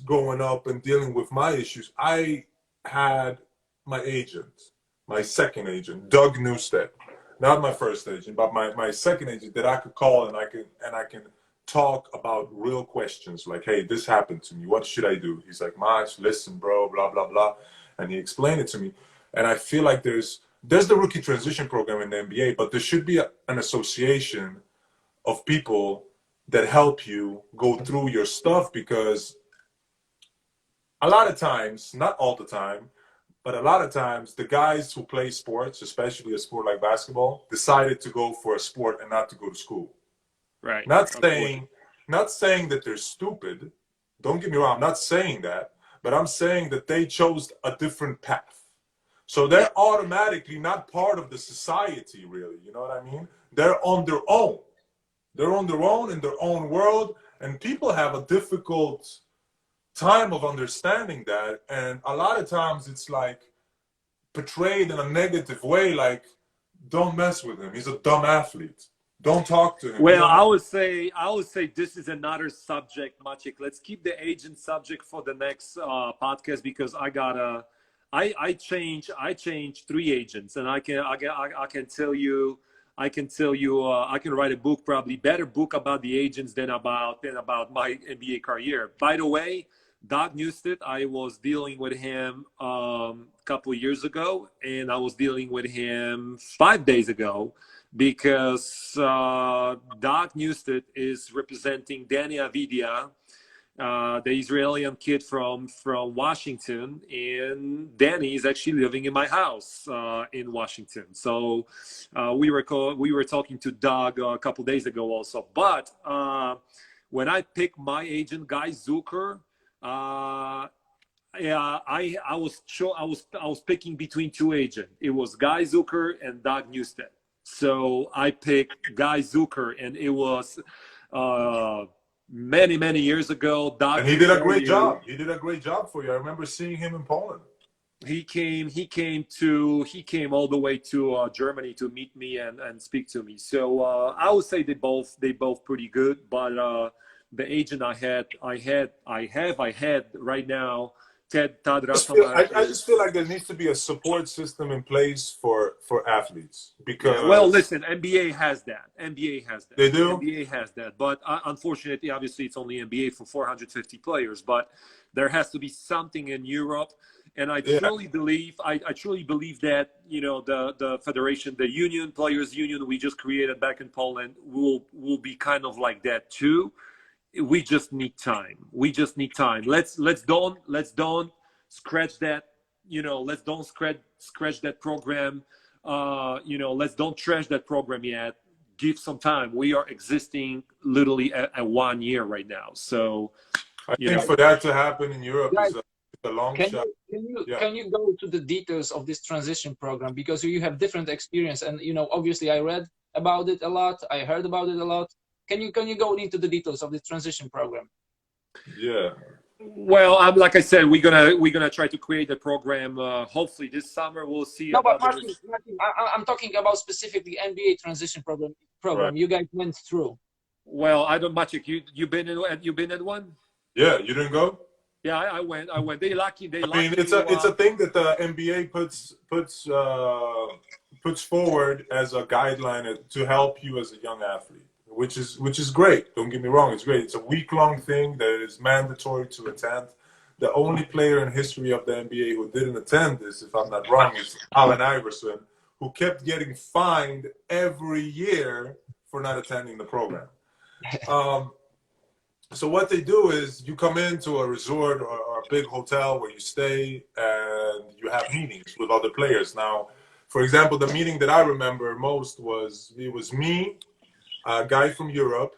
growing up and dealing with my issues, I had my agent, my second agent, Doug Newstead, not my first agent, but my second agent that I could call and I can talk about real questions like, hey, this happened to me. What should I do? He's like, Maciej, listen, bro, blah, blah, blah. And he explained it to me. And I feel like there's the rookie transition program in the NBA, but there should be an association of people that help you go through your stuff, because a lot of times, not all the time, but a lot of times the guys who play sports, especially a sport like basketball, decided to go for a sport and not to go to school. Right. Not saying that they're stupid. Don't get me wrong. I'm not saying that, but I'm saying that they chose a different path. So they're automatically not part of the society, really. You know what I mean? They're on their own. They're on their own in their own world, and people have a difficult time of understanding that. And a lot of times it's like portrayed in a negative way, like, don't mess with him. He's a dumb athlete. Don't talk to him. Well, I would say this is another subject, Maciej. Let's keep the agent subject for the next podcast, because I changed 3 agents, and I can tell you I can write a book, probably better book about the agents than about my NBA career. By the way, Doug Newstead, I was dealing with him a couple of years ago, and I was dealing with him 5 days ago, because Doug Newstead is representing Danny Avidia, the Israeli kid from Washington, and Danny is actually living in my house in Washington. So we were talking to Doug a couple days ago also. But when I picked my agent, Guy Zucker, yeah, I was picking between 2 agents. It was Guy Zucker and Doug Newstead. So I picked Guy Zucker, and it was many years ago. Doug, and he did a great job. He did a great job for you. I remember seeing him in Poland. He came all the way to Germany to meet me and speak to me. So I would say they both pretty good. But the agent I had right now, Todd Raffamar. I just feel like there needs to be a support system in place for athletes, because well, listen, NBA has that. They do? NBA has that, but unfortunately, obviously, it's only NBA for 450 players. But there has to be something in Europe, and I truly believe that, you know, the federation, the union, players union we just created back in Poland will be kind of like that too. We just need time. Let's don't scratch that. You know, let's don't scratch that program. You know, let's don't trash that program yet. Give some time. We are existing literally at 1 year right now. So I think for that to happen in Europe is a long shot. Can you go to the details of this transition program, because you have different experience, and you know, obviously I read about it a lot. I heard about it a lot. Can you go into the details of the transition program? Yeah. Well, like I said, we're gonna try to create a program. Hopefully this summer we'll see. No, but Marcin, I'm talking about specifically NBA transition program. Right. You guys went through. Well, I don't, Maciej, you been at one? Yeah, you didn't go? Yeah, I went. They lucky. I mean, it's a thing that the NBA puts forward as a guideline to help you as a young athlete, which is great. Don't get me wrong, it's great. It's a week-long thing that is mandatory to attend. The only player in history of the NBA who didn't attend this, if I'm not wrong, is Allen Iverson, who kept getting fined every year for not attending the program. So what they do is you come into a resort or a big hotel where you stay, and you have meetings with other players. Now, for example, the meeting that I remember most was me, a guy from Europe,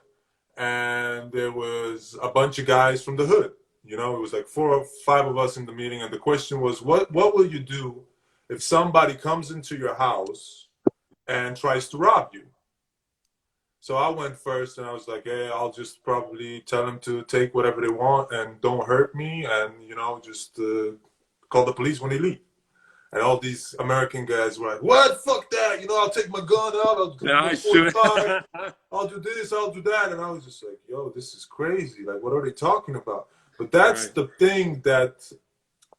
and there was a bunch of guys from the hood. You know, it was like 4 or 5 of us in the meeting, and the question was, what will you do if somebody comes into your house and tries to rob you? So I went first, and I was like, hey, I'll just probably tell them to take whatever they want and don't hurt me, and, you know, just call the police when they leave. And all these American guys were like, what? Fuck that. You know, I'll take my gun out. I'll do this, I'll do that. And I was just like, yo, this is crazy. Like, what are they talking about? But that's the thing that,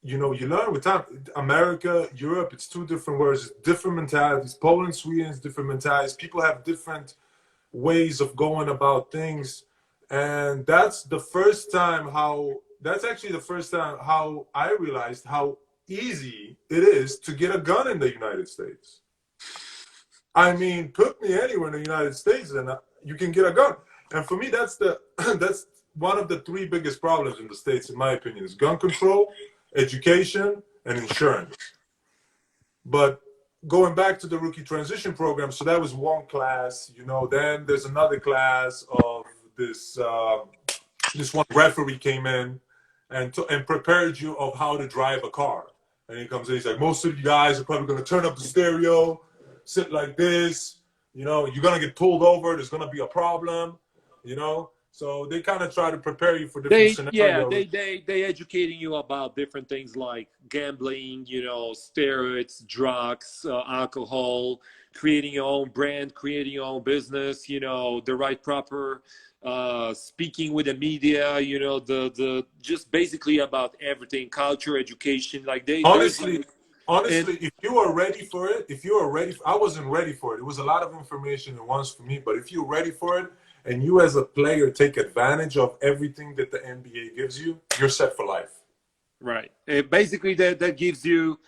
you know, you learn with time. America, Europe, it's 2 different words, different mentalities. Poland, Sweden is different mentalities. People have different ways of going about things. And that's actually the first time how I realized how easy it is to get a gun in the United States. I mean, put me anywhere in the United States and you can get a gun. And for me, that's one of the 3 biggest problems in the States, in my opinion, is gun control, education, and insurance. But going back to the rookie transition program, so that was one class, you know, then there's another class of this one referee came in and prepared you of how to drive a car. And he comes in, he's like, most of you guys are probably going to turn up the stereo, sit like this, you know, you're going to get pulled over, there's going to be a problem, you know. So they kind of try to prepare you for different scenarios. They educating you about different things like gambling, you know, steroids, drugs, alcohol, creating your own brand, creating your own business, you know, the right proper speaking with the media, you know, the just basically about everything, culture, education. Like Honestly, if you are ready for it, I wasn't ready for it. It was a lot of information at once for me. But if you're ready for it, and you as a player take advantage of everything that the NBA gives you, you're set for life. Right. Basically, that gives you,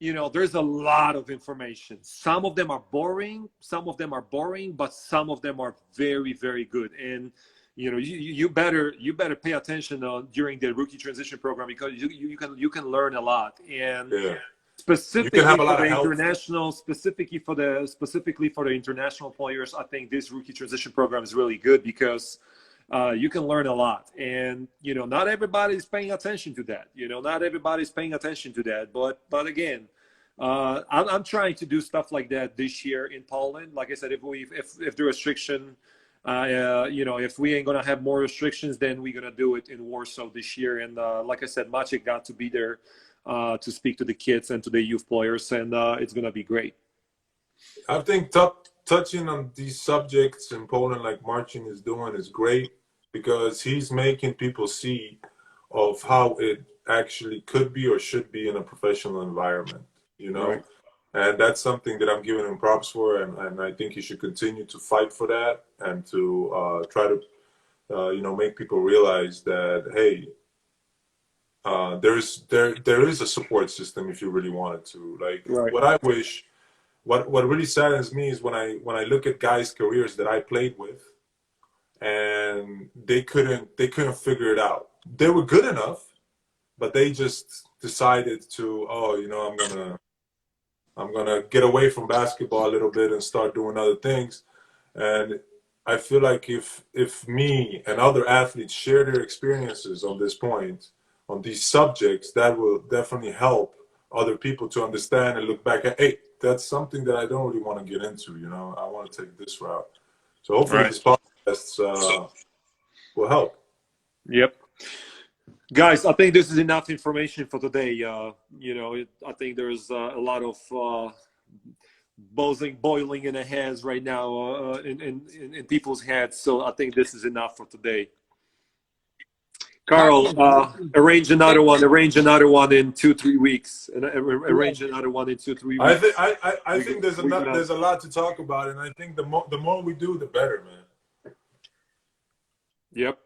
you know, there's a lot of information. Some of them are boring. Some of them are boring, but some of them are very, very good. And you know, you better pay attention during the rookie transition program, because you can learn a lot. And yeah. Specifically you can have a for lot the of help. international, specifically for the international players, I think this rookie transition program is really good, because you can learn a lot. And you know, not everybody's paying attention to that. You know, not everybody's paying attention to that. But again, I'm trying to do stuff like that this year in Poland. Like I said, if the restriction, you know, if we ain't gonna have more restrictions, then we're gonna do it in Warsaw this year. And like I said, Maciej got to be there to speak to the kids and to the youth players, and it's gonna be great. I think touching on these subjects in Poland, like Marcin is doing, is great, because he's making people see of how it actually could be or should be in a professional environment, you know. Right. And that's something that I'm giving him props for, and I think he should continue to fight for that, and to try to you know, make people realize that, hey, there is a support system if you really wanted to. Like, Right. what I wish, what really saddens me is when I look at guys' careers that I played with, and they couldn't figure it out. They were good enough, but they just decided to, oh, you know, I'm gonna get away from basketball a little bit and start doing other things. And I feel like if me and other athletes share their experiences on this point, on these subjects, that will definitely help other people to understand and look back at, hey, that's something that I don't really want to get into, you know, I want to take this route. So hopefully this podcast will help. Yep. Guys, I think this is enough information for today. You know, I think there's a lot of boiling in the heads right now, in people's heads. So I think this is enough for today. Carl, arrange another one. Arrange another one in 2-3 weeks. And arrange another one in 2-3 weeks. I think there's a lot to talk about, and I think the more we do, the better, man. Yep.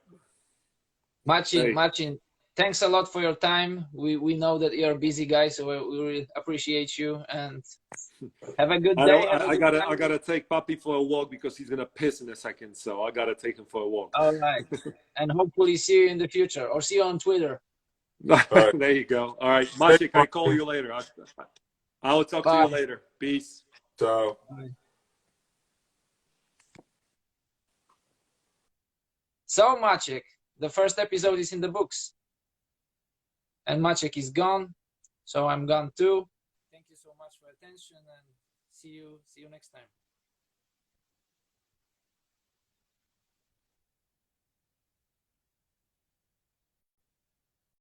Marcin, thanks a lot for your time. We know that you're a busy guy, so we really appreciate you, and have a good day. I gotta take Papi for a walk, because he's gonna piss in a second, so I gotta take him for a walk. All right, and hopefully see you in the future, or see you on Twitter. Right. There you go. All right, Maciej, I call you later. I will talk to you later. Peace. Ciao. Bye. So Maciej, the first episode is in the books, and Maciej is gone, so I'm gone too. Thank you so much for attention, and see you next time.